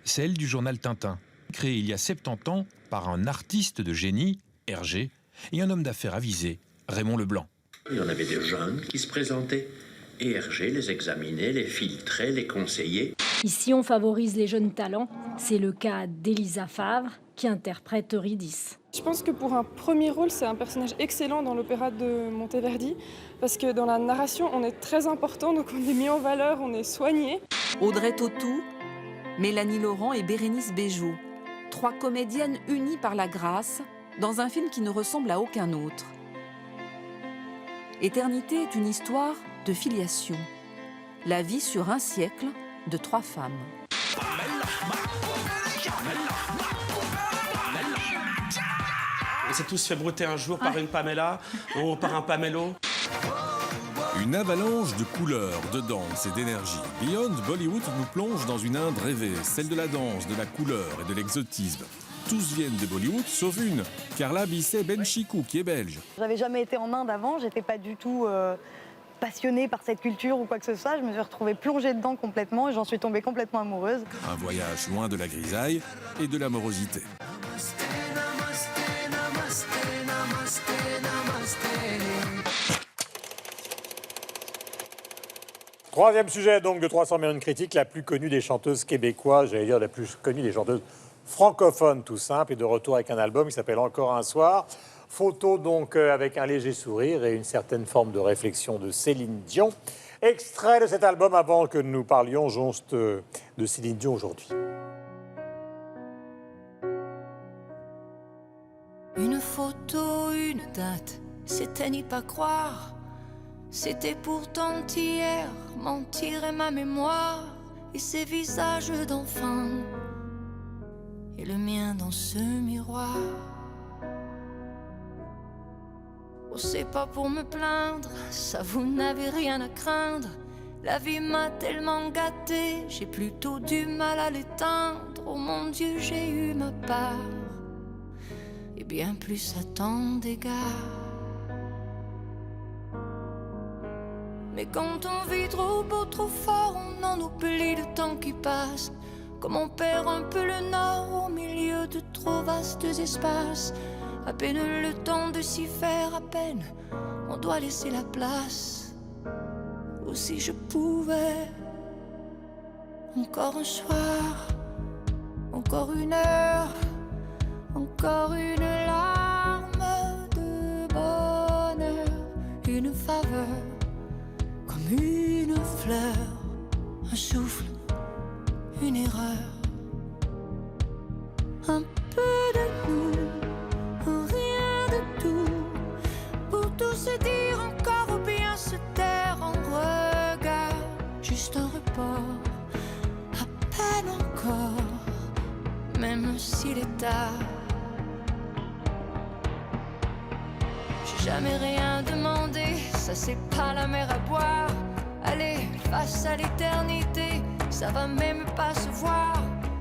[SPEAKER 22] Celle du journal Tintin, créé il y a 70 ans par un artiste de génie, Hergé, et un homme d'affaires avisé, Raymond Leblanc.
[SPEAKER 23] Il y en avait des jeunes qui se présentaient et Hergé les examinait, les filtrait, les conseillait.
[SPEAKER 24] Ici, on favorise les jeunes talents. C'est le cas d'Elisa Favre, qui interprète Eurydice.
[SPEAKER 25] Je pense que pour un premier rôle, c'est un personnage excellent dans l'opéra de Monteverdi, parce que dans la narration, on est très important, donc on est mis en valeur, on est soigné.
[SPEAKER 21] Audrey Tautou, Mélanie Laurent et Bérénice Bejo, 3 comédiennes unies par la grâce dans un film qui ne ressemble à aucun autre. Éternité est une histoire de filiation. La vie sur un siècle de 3 femmes.
[SPEAKER 26] On s'est tous fait brouter un jour par une Pamela ou par un Pamelo.
[SPEAKER 27] Une avalanche de couleurs, de danse et d'énergie. Beyond Bollywood nous plonge dans une Inde rêvée, celle de la danse, de la couleur et de l'exotisme. Tous viennent de Bollywood, sauf une, Carla Bisset Benchikou, qui est belge.
[SPEAKER 28] J'avais jamais été en Inde avant, j'étais pas du tout passionnée par cette culture ou quoi que ce soit. Je me suis retrouvée plongée dedans complètement et j'en suis tombée complètement amoureuse.
[SPEAKER 27] Un voyage loin de la grisaille et de l'amorosité.
[SPEAKER 1] Troisième sujet donc de 300 millions de critiques, la plus connue des chanteuses québécoises, j'allais dire la plus connue des chanteuses francophones, tout simple, et de retour avec un album qui s'appelle Encore un soir. Photo donc avec un léger sourire et une certaine forme de réflexion de Céline Dion. Extrait de cet album avant que nous parlions juste de Céline Dion aujourd'hui.
[SPEAKER 29] Une photo, une date, c'était n'y pas croire. C'était pourtant hier, mentir est ma mémoire. Et ces visages d'enfants, et le mien dans ce miroir. Oh, c'est pas pour me plaindre, ça vous n'avez rien à craindre. La vie m'a tellement gâtée, j'ai plutôt du mal à l'éteindre. Oh mon Dieu, j'ai eu ma part, et bien plus à tant d'égards. Mais quand on vit trop beau, trop fort, on en oublie le temps qui passe. Comme on perd un peu le nord au milieu de trop vastes espaces. À peine le temps de s'y faire, à peine on doit laisser la place. Ou si je pouvais, encore un soir, encore une heure, encore une larme de bonheur, une faveur. Comme une fleur, un souffle, une erreur. Un peu de nous, rien de tout. Pour tout se dire encore ou bien se taire en regard. Juste un report, à peine encore, même s'il est tard. J'ai jamais rien demandé, ça c'est pas la mer à boire. Allez, face à l'éternité, ça va même pas se voir.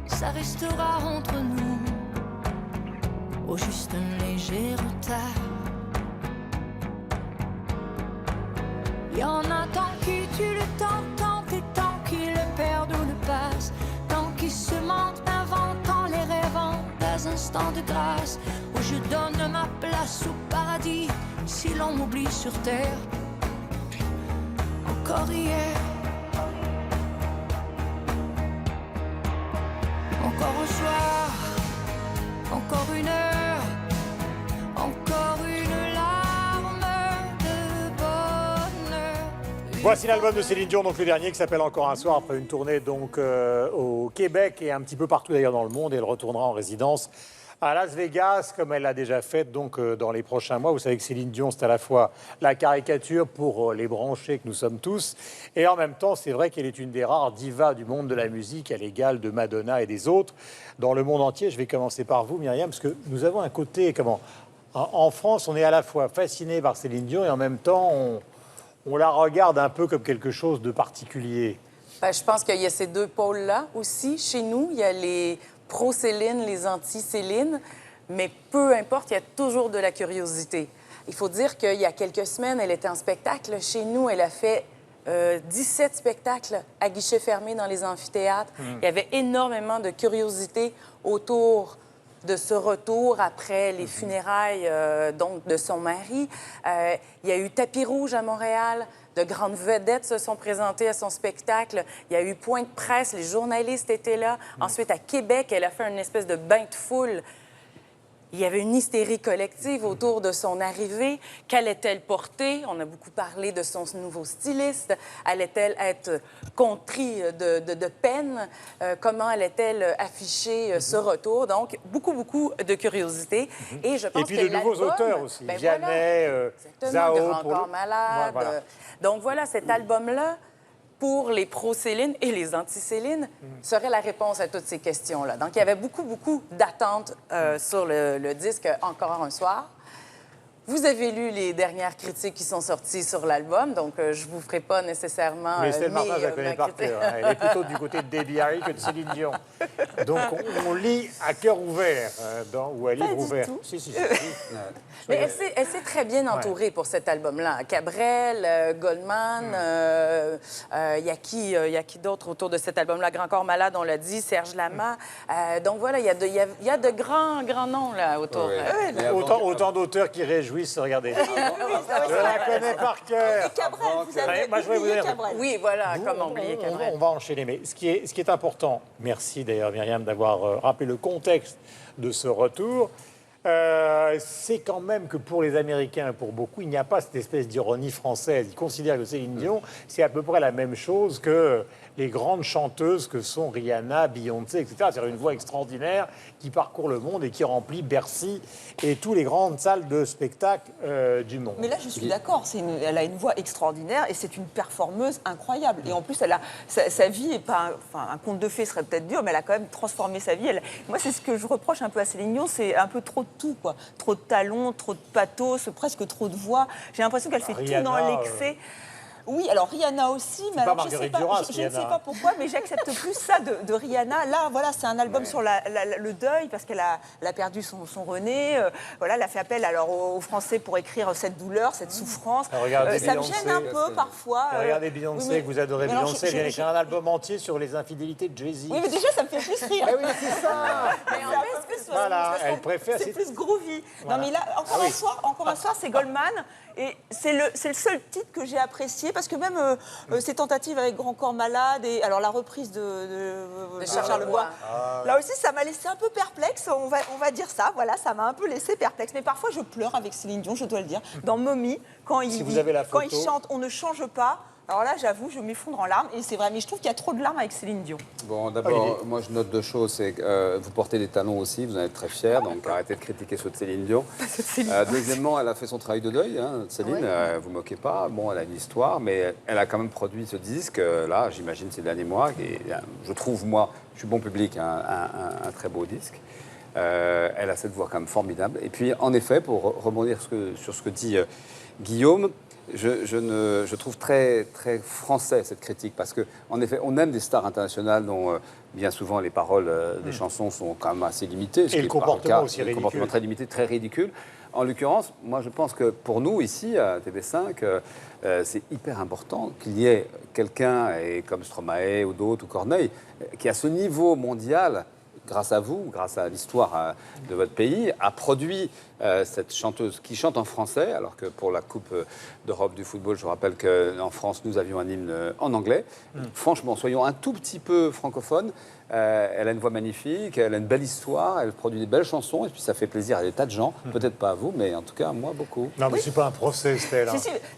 [SPEAKER 29] Ça restera entre nous, au juste un léger retard. Y'en a tant qui tuent le temps, tant et tant qui le perdent ou le passent. Tant qui se mentent, inventant les rêvant des instants de grâce. Où je donne ma place au paradis, si l'on m'oublie sur terre. Encore hier, encore un soir, encore une heure, encore une larme de bonheur.
[SPEAKER 1] Voici l'album de Céline Dion, donc le dernier, qui s'appelle Encore un soir, après une tournée donc au Québec et un petit peu partout d'ailleurs dans le monde. Et elle retournera en résidence à Las Vegas, comme elle l'a déjà fait donc dans les prochains mois. Vous savez que Céline Dion, c'est à la fois la caricature pour les branchés que nous sommes tous, et en même temps, c'est vrai qu'elle est une des rares divas du monde de la musique, à l'égal de Madonna et des autres, dans le monde entier. Je vais commencer par vous, Myriam, parce que nous avons un côté, en France, on est à la fois fasciné par Céline Dion, et en même temps, on la regarde un peu comme quelque chose de particulier.
[SPEAKER 7] Ben, je pense qu'il y a ces deux pôles-là aussi. Chez nous, il y a les pro-Céline, les anti-Céline, mais peu importe, il y a toujours de la curiosité. Il faut dire qu'il y a quelques semaines, elle était en spectacle chez nous. Elle a fait 17 spectacles à guichet fermé dans les amphithéâtres. Il y avait énormément de curiosité autour de ce retour après les funérailles donc de son mari. Il y a eu Tapis Rouge à Montréal. De grandes vedettes se sont présentées à son spectacle. Il y a eu point de presse, les journalistes étaient là. Ensuite, à Québec, elle a fait une espèce de bain de foule. Il y avait une hystérie collective autour de son arrivée. Qu'allait-elle porter? On a beaucoup parlé de son nouveau styliste. Allait-elle être contrie de peine? Comment allait-elle afficher ce retour? Donc, beaucoup de curiosité. Et je pense
[SPEAKER 1] puis de nouveaux auteurs aussi. Vianney, Zao.
[SPEAKER 7] Grand Corps Malade. Voilà. Donc voilà, cet album-là, pour les pro-Céline et les anti-Céline, serait la réponse à toutes ces questions-là. Donc, il y avait beaucoup d'attentes sur le disque Encore un soir. Vous avez lu les dernières critiques qui sont sorties sur l'album, donc je ne vous ferai pas nécessairement
[SPEAKER 1] mais Estelle Martin, je la connais par cœur. Hein. Elle est plutôt du côté de Debbie Harry que de Céline Dion. Donc, on lit à cœur ouvert, ou à livre ouvert. Si.
[SPEAKER 7] Mais elle s'est très bien entourée pour cet album-là. Cabrel, Goldman, il y a qui d'autre autour de cet album-là? Grand Corps Malade, on l'a dit, Serge Lama. Donc voilà, il y a de grands noms là autour.
[SPEAKER 1] Autant d'auteurs qui réjouissent. Regardez. Je la connais par cœur.
[SPEAKER 7] Cabrel, vous avez oublié Cabrel. Oui, voilà, comment oublier Cabrel.
[SPEAKER 1] On va enchaîner. Mais ce qui est important, merci d'ailleurs Myriam d'avoir rappelé le contexte de ce retour, c'est quand même que pour les Américains, pour beaucoup, il n'y a pas cette espèce d'ironie française. Ils considèrent que Céline Dion, c'est à peu près la même chose que les grandes chanteuses que sont Rihanna, Beyoncé, etc. C'est-à-dire une voix extraordinaire qui parcourt le monde et qui remplit Bercy et toutes les grandes salles de spectacle du monde.
[SPEAKER 3] Mais là, je suis d'accord. Elle a une voix extraordinaire et c'est une performeuse incroyable. Et en plus, sa vie est pas... un conte de fées serait peut-être dur, mais elle a quand même transformé sa vie. Moi, c'est ce que je reproche un peu à Céline Dion, c'est un peu trop de tout, quoi. Trop de talons, trop de pathos, presque trop de voix. J'ai l'impression qu'elle fait tout dans l'excès. Oui, alors Rihanna aussi, mais alors, je ne sais pas pourquoi, mais j'accepte plus ça de Rihanna. Là, voilà, c'est un album sur le deuil, parce qu'elle a perdu son René. Voilà, elle a fait appel alors aux Français pour écrire cette douleur, cette souffrance. Ça me gêne un peu parfois.
[SPEAKER 1] Regardez Beyoncé, que vous adorez Beyoncé, elle vient d'écrire un album entier sur les infidélités de Jay-Z.
[SPEAKER 3] Oui, mais déjà, ça me fait plus rire.
[SPEAKER 1] Oui, c'est ça.
[SPEAKER 3] Mais en fait,
[SPEAKER 1] voilà, elle préfère...
[SPEAKER 3] C'est plus groovy. Voilà. Non, mais là, encore un soir, c'est Goldman. Et c'est le seul titre que j'ai apprécié, parce que même ces tentatives avec Grand Corps Malade, et alors la reprise de Charlevoix, là aussi, ça m'a laissé un peu perplexe, on va dire ça, voilà, ça m'a un peu laissé perplexe. Mais parfois, je pleure avec Céline Dion, je dois le dire. Dans Mommy, quand il chante « On ne change pas », alors là, j'avoue, je m'effondre en larmes, et c'est vrai, mais je trouve qu'il y a trop de larmes avec Céline Dion.
[SPEAKER 4] Bon, d'abord, moi, je note deux choses. C'est que vous portez des talons aussi, vous en êtes très fiers, donc arrêtez de critiquer ceux de Céline Dion. Deuxièmement, elle a fait son travail de deuil, hein, Céline, vous moquez pas. Bon, elle a une histoire, mais elle a quand même produit ce disque, là, j'imagine, ces derniers mois, et je trouve, moi, je suis bon public, un très beau disque. Elle a cette voix quand même formidable. Et puis, en effet, pour rebondir sur ce que dit Guillaume, je trouve très, très français cette critique, parce qu'en effet, on aime des stars internationales dont bien souvent les paroles des chansons sont quand même assez limitées.
[SPEAKER 1] Et le comportement aussi ridicule.
[SPEAKER 4] Le comportement très limité, très ridicule. En l'occurrence, moi je pense que pour nous ici à TV5, c'est hyper important qu'il y ait quelqu'un, comme Stromae ou d'autres, ou Corneille, qui à ce niveau mondial, grâce à vous, grâce à l'histoire de votre pays, a produit cette chanteuse qui chante en français, alors que pour la Coupe d'Europe du football, je vous rappelle qu'en France, nous avions un hymne en anglais. Franchement, soyons un tout petit peu francophones. Elle a une voix magnifique, elle a une belle histoire, elle produit des belles chansons, et puis ça fait plaisir à des tas de gens. Peut-être pas à vous, mais en tout cas, moi, beaucoup.
[SPEAKER 1] Non, mais c'est pas un procès, Estelle.
[SPEAKER 3] Non,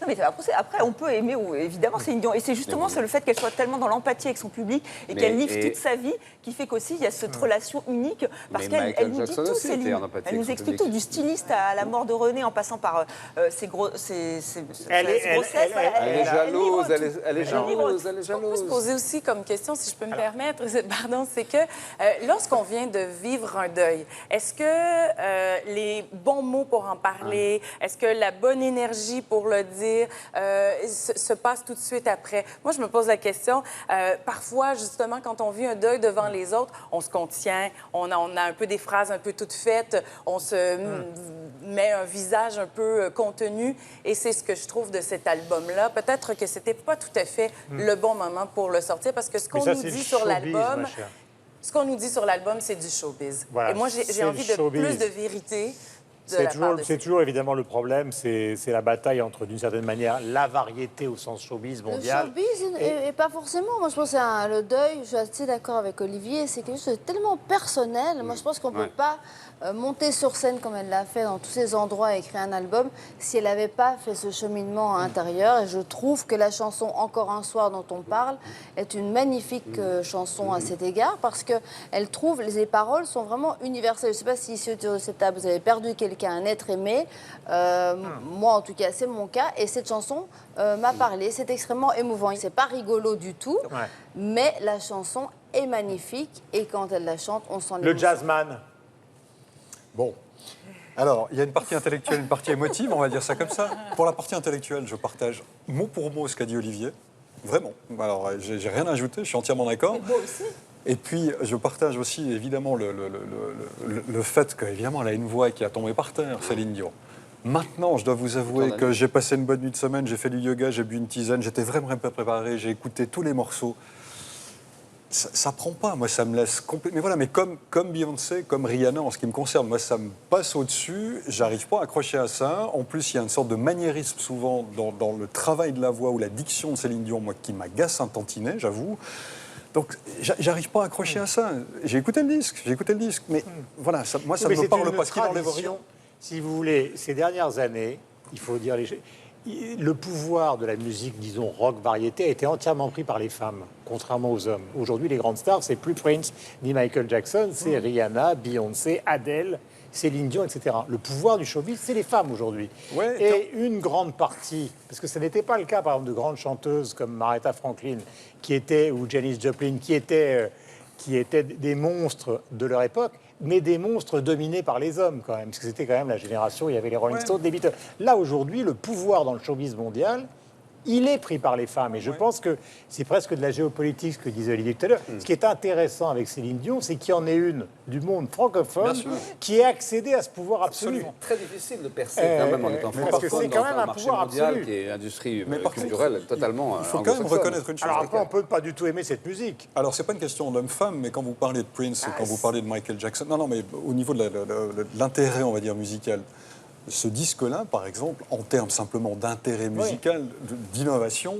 [SPEAKER 3] mais c'est un procès. Après, on peut aimer, évidemment, Céline Dion. Et c'est justement le fait qu'elle soit tellement dans l'empathie avec son public et qu'elle livre toute sa vie qui fait qu'aussi, il y a cette relation unique. Parce qu'elle nous dit tout, Céline. Elle nous explique tout, du styliste à la mort de René, en passant par ses grossesses.
[SPEAKER 4] Elle est jalouse, elle est jalouse.
[SPEAKER 7] On peut se poser aussi comme question, si je peux me permettre, pardon, c'est que lorsqu'on vient de vivre un deuil, est-ce que les bons mots pour en parler? Est-ce que la bonne énergie pour le dire se passe tout de suite après? Moi, je me pose la question. Parfois, justement, quand on vit un deuil devant les autres, on se contient, on a un peu des phrases un peu toutes faites, on se met un visage un peu contenu. Et c'est ce que je trouve de cet album-là. Peut-être que c'était pas tout à fait le bon moment pour le sortir, parce que ce qu'on nous dit sur l'album... Ce qu'on nous dit sur l'album, c'est du showbiz.
[SPEAKER 1] Voilà,
[SPEAKER 7] et moi, j'ai envie de plus de vérité de la part de...
[SPEAKER 1] C'est toujours évidemment le problème, c'est la bataille entre, d'une certaine manière, la variété au sens showbiz mondial.
[SPEAKER 5] Le showbiz, et pas forcément. Moi, je pense que le deuil, je suis assez d'accord avec Olivier, c'est que c'est tellement personnel. Moi, je pense qu'on ne peut pas monter sur scène comme elle l'a fait dans tous ces endroits et écrire un album si elle n'avait pas fait ce cheminement intérieur. Et je trouve que la chanson « Encore un soir » dont on parle est une magnifique chanson à cet égard, parce qu'elle trouve, les paroles sont vraiment universelles. Je ne sais pas si ici autour de cette table vous avez perdu quelqu'un, un être aimé. Moi, en tout cas, c'est mon cas. Et cette chanson m'a parlé. C'est extrêmement émouvant. C'est pas rigolo du tout, mais la chanson est magnifique. Et quand elle la chante, on sent l'émotion.
[SPEAKER 1] Le jazzman.
[SPEAKER 6] Bon. Alors, il y a une partie intellectuelle, une partie émotive, on va dire ça comme ça. Pour la partie intellectuelle, je partage mot pour mot ce qu'a dit Olivier. Vraiment. Alors, j'ai rien à ajouter, je suis entièrement d'accord.
[SPEAKER 7] Mais moi aussi.
[SPEAKER 6] Et puis, je partage aussi, évidemment, le fait qu'évidemment, elle a une voix qui a tombé par terre, Céline Dion. Maintenant, je dois vous avouer que j'ai passé une bonne nuit de semaine, j'ai fait du yoga, j'ai bu une tisane, j'étais vraiment pas préparé, j'ai écouté tous les morceaux. Ça prend pas, moi ça me laisse complètement... Mais voilà, mais comme Beyoncé, comme Rihanna en ce qui me concerne, moi ça me passe au-dessus, j'arrive pas à accrocher à ça. En plus, il y a une sorte de maniérisme souvent dans le travail de la voix ou la diction de Céline Dion, moi qui m'agace un tantinet, j'avoue. Donc, j'arrive pas à accrocher à ça. J'ai écouté le disque, mais voilà, moi ça ne me parle pas, ce qui n'enlève rien.
[SPEAKER 1] Si vous voulez, ces dernières années, il faut dire le pouvoir de la musique, disons, rock variété, a été entièrement pris par les femmes, contrairement aux hommes. Aujourd'hui, les grandes stars, c'est plus Prince ni Michael Jackson, c'est Rihanna, Beyoncé, Adele, Céline Dion, etc. Le pouvoir du showbiz, c'est les femmes aujourd'hui. Et une grande partie, parce que ce n'était pas le cas, par exemple, de grandes chanteuses comme Aretha Franklin, ou Janis Joplin, qui étaient des monstres de leur époque, mais des monstres dominés par les hommes quand même, parce que c'était quand même la génération, il y avait les Rolling Stones, les Beatles. Là, aujourd'hui, le pouvoir dans le showbiz mondial, il est pris par les femmes. Et je pense que c'est presque de la géopolitique, ce que disait Olivier tout à l'heure. Ce qui est intéressant avec Céline Dion, c'est qu'il y en ait une du monde francophone qui ait accédé à ce pouvoir absolu.
[SPEAKER 4] Très difficile de percer quand même en étant francophone dans un marché mondial qui est industrie culturelle totalement.
[SPEAKER 6] Il faut quand même reconnaître une chose.
[SPEAKER 1] Alors après, on peut pas du tout aimer cette musique.
[SPEAKER 6] Alors c'est pas une question d'homme-femme, mais quand vous parlez de Prince, quand vous parlez de Michael Jackson, non, mais au niveau de l'intérêt, on va dire, musical. Ce disque-là, par exemple, en termes simplement d'intérêt musical, d'innovation,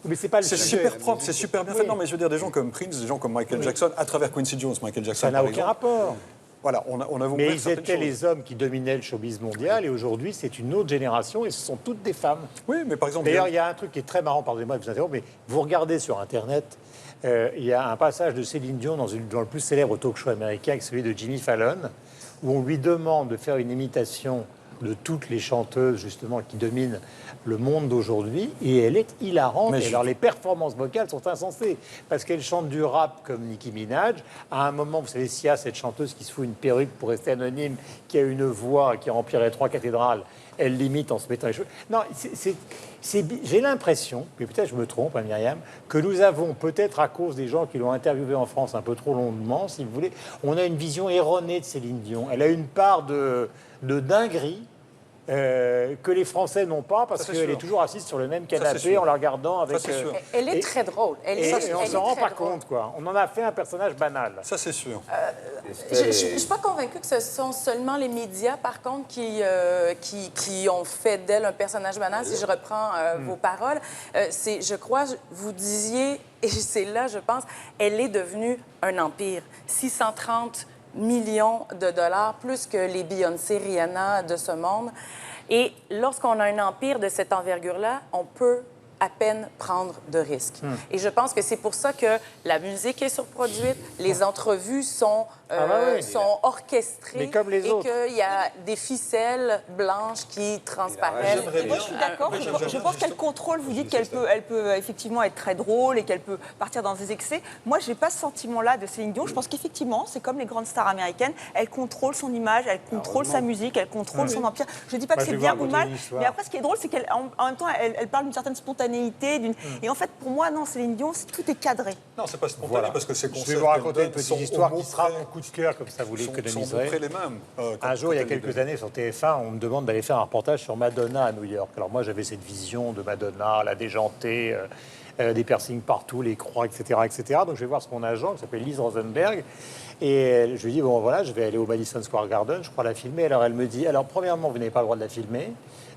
[SPEAKER 6] c'est super propre, c'est super bien fait. Non, mais je veux dire, des gens comme Prince, des gens comme Michael Jackson, à travers Quincy Jones, Michael Jackson,
[SPEAKER 1] ça n'a aucun rapport.
[SPEAKER 6] Voilà, on a
[SPEAKER 1] mais ils étaient les hommes qui dominaient le showbiz mondial, et aujourd'hui, c'est une autre génération, et ce sont toutes des femmes.
[SPEAKER 6] Oui, mais par exemple...
[SPEAKER 1] D'ailleurs, il y a un truc qui est très marrant, pardonnez-moi de vous interrompre, mais vous regardez sur Internet, il y a un passage de Céline Dion dans le plus célèbre talk show américain, celui de Jimmy Fallon, où on lui demande de faire une imitation de toutes les chanteuses, justement, qui dominent le monde d'aujourd'hui, et elle est hilarante. Et alors, les performances vocales sont insensées, parce qu'elle chante du rap comme Nicki Minaj. À un moment, vous savez, Sia, cette chanteuse qui se fout une perruque pour rester anonyme, qui a une voix qui remplirait 3 cathédrales, elle l'imite en se mettant les cheveux. Non, j'ai l'impression, mais peut-être je me trompe, hein, Myriam, que nous avons, peut-être à cause des gens qui l'ont interviewée en France un peu trop longuement, si vous voulez, on a une vision erronée de Céline Dion. Elle a une part de dinguerie que les Français n'ont pas, parce qu'elle est toujours assise sur le même canapé en la regardant avec...
[SPEAKER 7] Elle est très drôle.
[SPEAKER 1] Et on ne s'en rend pas compte, quoi. On en a fait un personnage banal.
[SPEAKER 6] Ça, c'est sûr.
[SPEAKER 7] Je ne suis pas convaincue que ce sont seulement les médias, par contre, qui ont fait d'elle un personnage banal, si je reprends vos paroles. Je crois, vous disiez, et c'est là, je pense, elle est devenue un empire. 630 millions de dollars, plus que les Beyoncé, Rihanna de ce monde. Et lorsqu'on a un empire de cette envergure-là, on peut à peine prendre de risques. Et je pense que c'est pour ça que la musique est surproduite, les entrevues sont sont orchestrées
[SPEAKER 1] mais comme les
[SPEAKER 7] et
[SPEAKER 1] autres.
[SPEAKER 7] qu'il y a des ficelles blanches qui transparaissent.
[SPEAKER 3] Moi, je suis d'accord. Je pense qu'elle contrôle. Vous dites qu'elle peut effectivement être très drôle et qu'elle peut partir dans des excès. Moi, j'ai pas ce sentiment-là de Céline Dion. Je pense qu'effectivement, c'est comme les grandes stars américaines. Elle contrôle son image, elle contrôle sa musique, elle contrôle son empire. Je dis pas que c'est bien ou mal, mais après, ce qui est drôle, c'est qu'en même temps, elle parle d'une certaine spontanéité. Et en fait, pour moi, non, Céline Dion, tout est cadré.
[SPEAKER 6] Non, c'est pas spontané parce que c'est
[SPEAKER 1] Je vais vous raconter une petite histoire qui sera mon coup de cœur, comme ça vous l'économiserez.
[SPEAKER 6] les mêmes.
[SPEAKER 1] Un jour, il y a quelques années, sur TF1, on me demande d'aller faire un reportage sur Madonna à New York. Alors moi, j'avais cette vision de Madonna, la déjantée, des piercings partout, les croix, etc., etc. Donc je vais voir mon agent, qui s'appelle Lise Rosenberg, et je lui dis, bon voilà, je vais aller au Madison Square Garden, je crois la filmer. Alors elle me dit, alors premièrement, vous n'avez pas le droit de la filmer.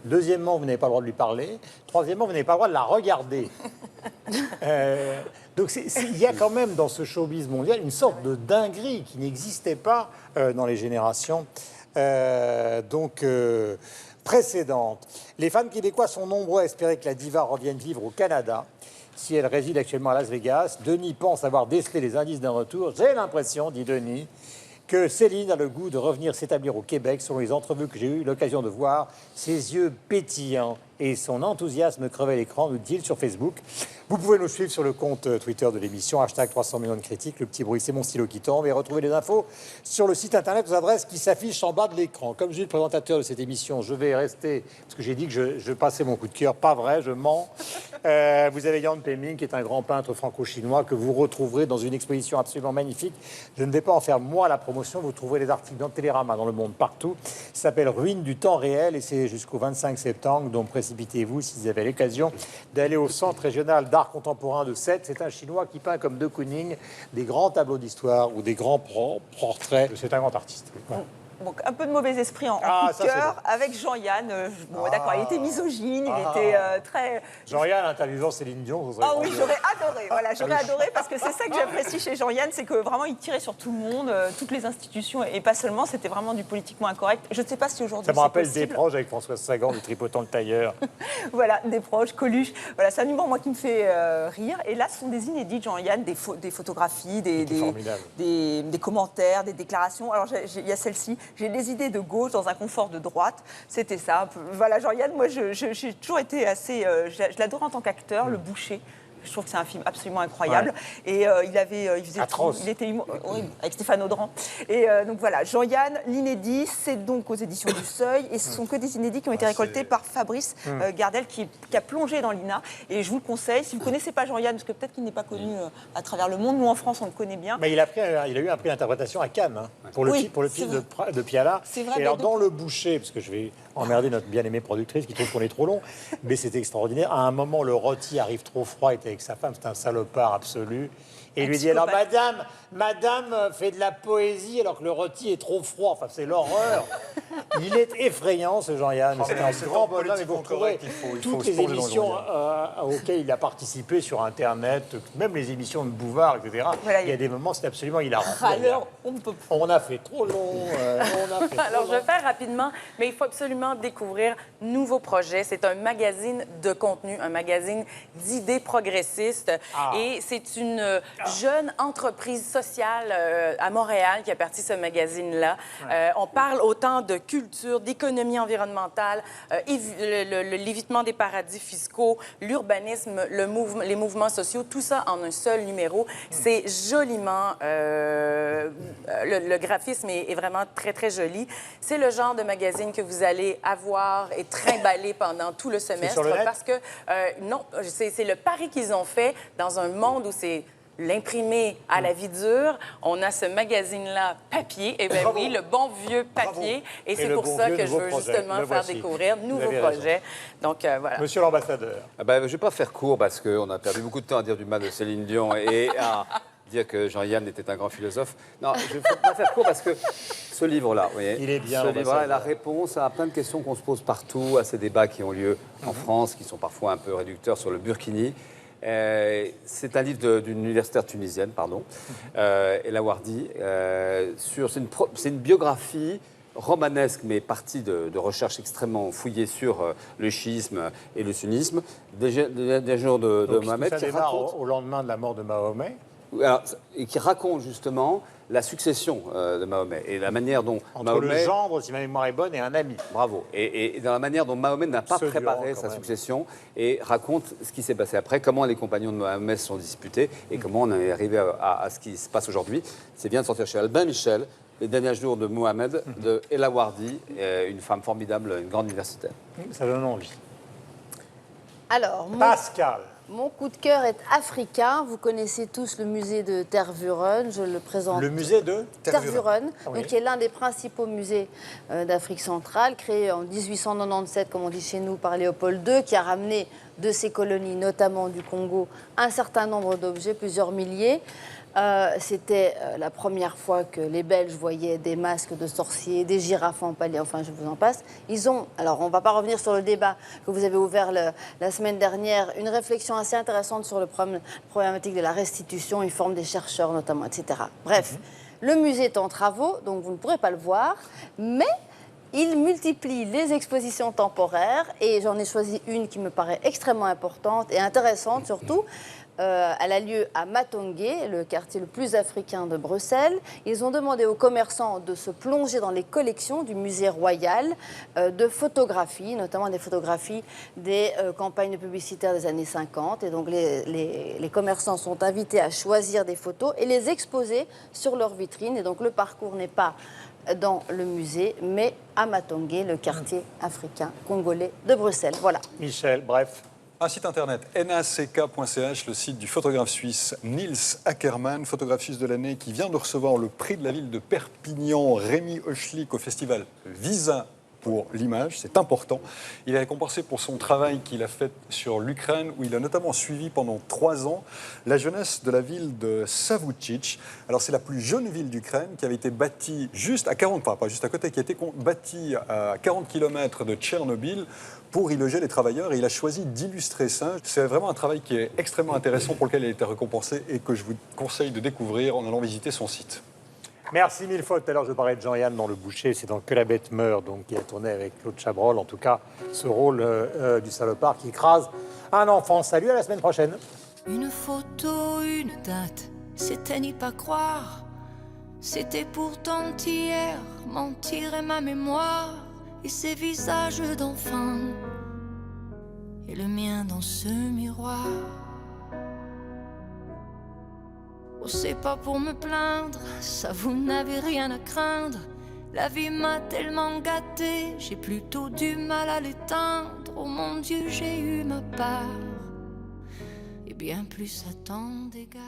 [SPEAKER 1] Deuxièmement, vous n'avez pas le droit de lui parler. Troisièmement, vous n'avez pas le droit de la regarder. Donc il y a quand même dans ce showbiz mondial une sorte de dinguerie qui n'existait pas dans les générations précédentes. Les fans québécois sont nombreux à espérer que la diva revienne vivre au Canada. Si elle réside actuellement à Las Vegas, Denis pense avoir décelé les indices d'un retour. J'ai l'impression, dit Denis, que Céline a le goût de revenir s'établir au Québec. Selon les entrevues que j'ai eu l'occasion de voir, ses yeux pétillants et son enthousiasme crevaient l'écran, nous dit-il sur Facebook. Vous pouvez nous suivre sur le compte Twitter de l'émission, #300 millions de critiques. Le petit bruit, c'est mon stylo qui tombe. Et retrouver les infos sur le site internet aux adresses qui s'affichent en bas de l'écran. Comme je suis le présentateur de cette émission, je vais rester, parce que j'ai dit que je passais mon coup de cœur. Pas vrai, je mens. Vous avez Yan Peming, qui est un grand peintre franco-chinois que vous retrouverez dans une exposition absolument magnifique. Je ne vais pas en faire moi la promotion. Vous trouverez les articles dans Télérama, dans le monde, partout. Ça s'appelle Ruines du temps réel et c'est jusqu'au 25 septembre. Donc précipitez-vous si vous avez l'occasion d'aller au Centre régional d'art contemporain de Sète. C'est un Chinois qui peint comme de Kooning des grands tableaux d'histoire ou des grands portraits. C'est un grand artiste. Voilà.
[SPEAKER 3] Donc un peu de mauvais esprit en coup de cœur avec Jean-Yann. D'accord, il était misogyne, il était très...
[SPEAKER 1] Jean-Yann interviewant Céline Dion.
[SPEAKER 3] Ah oui, j'aurais adoré. Voilà, j'aurais adoré parce que c'est ça que j'apprécie chez Jean-Yann, c'est que vraiment il tirait sur tout le monde, toutes les institutions et pas seulement. C'était vraiment du politiquement incorrect. Je ne sais pas si aujourd'hui c'est possible.
[SPEAKER 1] Ça me rappelle des proches avec Françoise Sagan, du tripotant le tailleur.
[SPEAKER 3] Voilà, des proches, Coluche. Voilà, c'est un humour moi qui me fait rire. Et là, ce sont des inédits de Jean-Yann, des photographies, des commentaires, des déclarations. Alors il y a celle-ci. J'ai des idées de gauche dans un confort de droite. C'était ça. Voilà, Jean-Yann, moi, j'ai toujours été assez... je l'adore en tant qu'acteur, Le Boucher. Je trouve que c'est un film absolument incroyable. Ouais. Et il faisait
[SPEAKER 1] atroce.
[SPEAKER 3] Il était horrible, avec Stéphane Audran. Et donc voilà, Jean-Yann, l'inédit, c'est donc aux éditions du Seuil. Et ce sont que des inédits qui ont été récoltés par Fabrice Gardel, qui a plongé dans l'INA. Et je vous le conseille, si vous ne connaissez pas Jean-Yann, parce que peut-être qu'il n'est pas connu à travers le monde, nous en France, on le connaît bien.
[SPEAKER 1] Mais il a eu un prix d'interprétation à Cannes, pour le film de Piala.
[SPEAKER 3] C'est vrai.
[SPEAKER 1] Et alors, dans Le Boucher, parce que je vais emmerder notre bien-aimée productrice qui trouve qu'on est trop long, mais c'est extraordinaire. À un moment, le rôti arrive trop froid, il était avec sa femme, c'est un salopard absolu. Et il lui dit, alors madame fait de la poésie alors que le rôti est trop froid. Enfin, c'est l'horreur. Il est effrayant, ce Jean-Yann. C'est un grand bonhomme. Et vous retrouverez toutes les émissions auxquelles il a participé sur Internet, même les émissions de Bouvard, etc. Voilà, il y a des moments, c'est absolument hilarant.
[SPEAKER 3] Alors,
[SPEAKER 1] on a fait trop long.
[SPEAKER 7] Alors, je vais faire rapidement, mais il faut absolument découvrir nouveaux projets. C'est un magazine de contenu, un magazine d'idées progressistes. Et c'est une jeune entreprise sociale à Montréal qui a parti ce magazine-là. Ouais. On parle autant de culture, d'économie environnementale, l'évitement des paradis fiscaux, l'urbanisme, les mouvements sociaux, tout ça en un seul numéro. C'est joliment... le graphisme est vraiment très, très joli. C'est le genre de magazine que vous allez avoir et trimballer pendant tout le semestre. Parce que, non, c'est le pari qu'ils ont fait dans un monde où c'est l'imprimé à la vie dure. On a ce magazine-là papier. Eh bien oui, le bon vieux papier. Et c'est pour ça que je veux justement faire découvrir nouveaux projets. Donc, voilà.
[SPEAKER 1] Monsieur l'ambassadeur.
[SPEAKER 4] Je ne vais pas faire court parce qu'on a perdu beaucoup de temps à dire du mal de Céline Dion et à dire que Jean-Yann était un grand philosophe. Non, je ne vais pas faire court parce que ce livre-là, vous voyez,
[SPEAKER 1] il est bien,
[SPEAKER 4] ce livre-là est la réponse à plein de questions qu'on se pose partout, à ces débats qui ont lieu en France, qui sont parfois un peu réducteurs sur le Burkini. C'est un livre d'une universitaire tunisienne, Ella Wardi. C'est une biographie romanesque, mais partie de recherches extrêmement fouillées sur le chiisme et le sunnisme, des jours de Mohamed.
[SPEAKER 1] Ça démarre au lendemain de la mort de Mahomet.
[SPEAKER 4] Alors, et qui raconte justement la succession de Mahomet et la manière dont
[SPEAKER 1] Entre
[SPEAKER 4] Mahomet...
[SPEAKER 1] le gendre, si ma mémoire est bonne, et un ami.
[SPEAKER 4] Bravo. Et dans la manière dont Mahomet n'a pas préparé sa succession et raconte ce qui s'est passé après, comment les compagnons de Mahomet se sont disputés et comment on est arrivé à ce qui se passe aujourd'hui. C'est bien de sortir chez Albin Michel, Les derniers jours de Mohamed, de Ella Wardi, une femme formidable, une grande universitaire.
[SPEAKER 1] Ça donne envie.
[SPEAKER 5] Alors,
[SPEAKER 1] Pascal.
[SPEAKER 5] Mon coup de cœur est africain. Vous connaissez tous le musée de Tervuren. Je le présente.
[SPEAKER 1] Le musée de
[SPEAKER 5] Tervuren,
[SPEAKER 1] oui.
[SPEAKER 5] qui est l'un des principaux musées d'Afrique centrale, créé en 1897, comme on dit chez nous, par Léopold II, qui a ramené de ses colonies, notamment du Congo, un certain nombre d'objets, plusieurs milliers. C'était la première fois que les Belges voyaient des masques de sorciers, des girafes empalées, enfin je vous en passe. Ils ont, alors on ne va pas revenir sur le débat que vous avez ouvert la semaine dernière, une réflexion assez intéressante sur la problématique de la restitution. Ils forment des chercheurs notamment, etc. Bref, le musée est en travaux, donc vous ne pourrez pas le voir, mais il multiplie les expositions temporaires et j'en ai choisi une qui me paraît extrêmement importante et intéressante surtout. Elle a lieu à Matongé, le quartier le plus africain de Bruxelles. Ils ont demandé aux commerçants de se plonger dans les collections du musée royal de photographies, notamment des photographies des campagnes publicitaires des années 50. Et donc les commerçants sont invités à choisir des photos et les exposer sur leur vitrine. Et donc le parcours n'est pas dans le musée, mais à Matongé, le quartier africain congolais de Bruxelles. Voilà.
[SPEAKER 1] Michel, bref.
[SPEAKER 6] Un site internet, nack.ch, le site du photographe suisse Niels Ackermann, photographe suisse de l'année, qui vient de recevoir le prix de la ville de Perpignan, Rémi Hochlik, au festival Visa pour l'image, c'est important. Il est récompensé pour son travail qu'il a fait sur l'Ukraine, où il a notamment suivi pendant 3 ans la jeunesse de la ville de Savouchitch. Alors c'est la plus jeune ville d'Ukraine qui avait été bâtie juste à 40, enfin pas juste à côté, qui a été bâtie à 40 km de Tchernobyl pour y loger les travailleurs, et il a choisi d'illustrer ça. C'est vraiment un travail qui est extrêmement intéressant, pour lequel il a été récompensé et que je vous conseille de découvrir en allant visiter son site.
[SPEAKER 1] Merci mille fois. Tout à l'heure, je parlais de Jean-Yann dans Le Boucher. C'est dans Que la bête meurt, donc qui a tourné avec Claude Chabrol. En tout cas, ce rôle du salopard qui écrase un enfant. Salut, à la semaine prochaine.
[SPEAKER 29] Une photo, une date, c'était n'y pas croire. C'était pourtant hier, mentir est ma mémoire. Et ces visages d'enfants, et le mien dans ce miroir. Oh, c'est pas pour me plaindre, ça vous n'avez rien à craindre. La vie m'a tellement gâtée, j'ai plutôt du mal à l'éteindre. Oh mon Dieu, j'ai eu ma part, et bien plus à tant d'égards.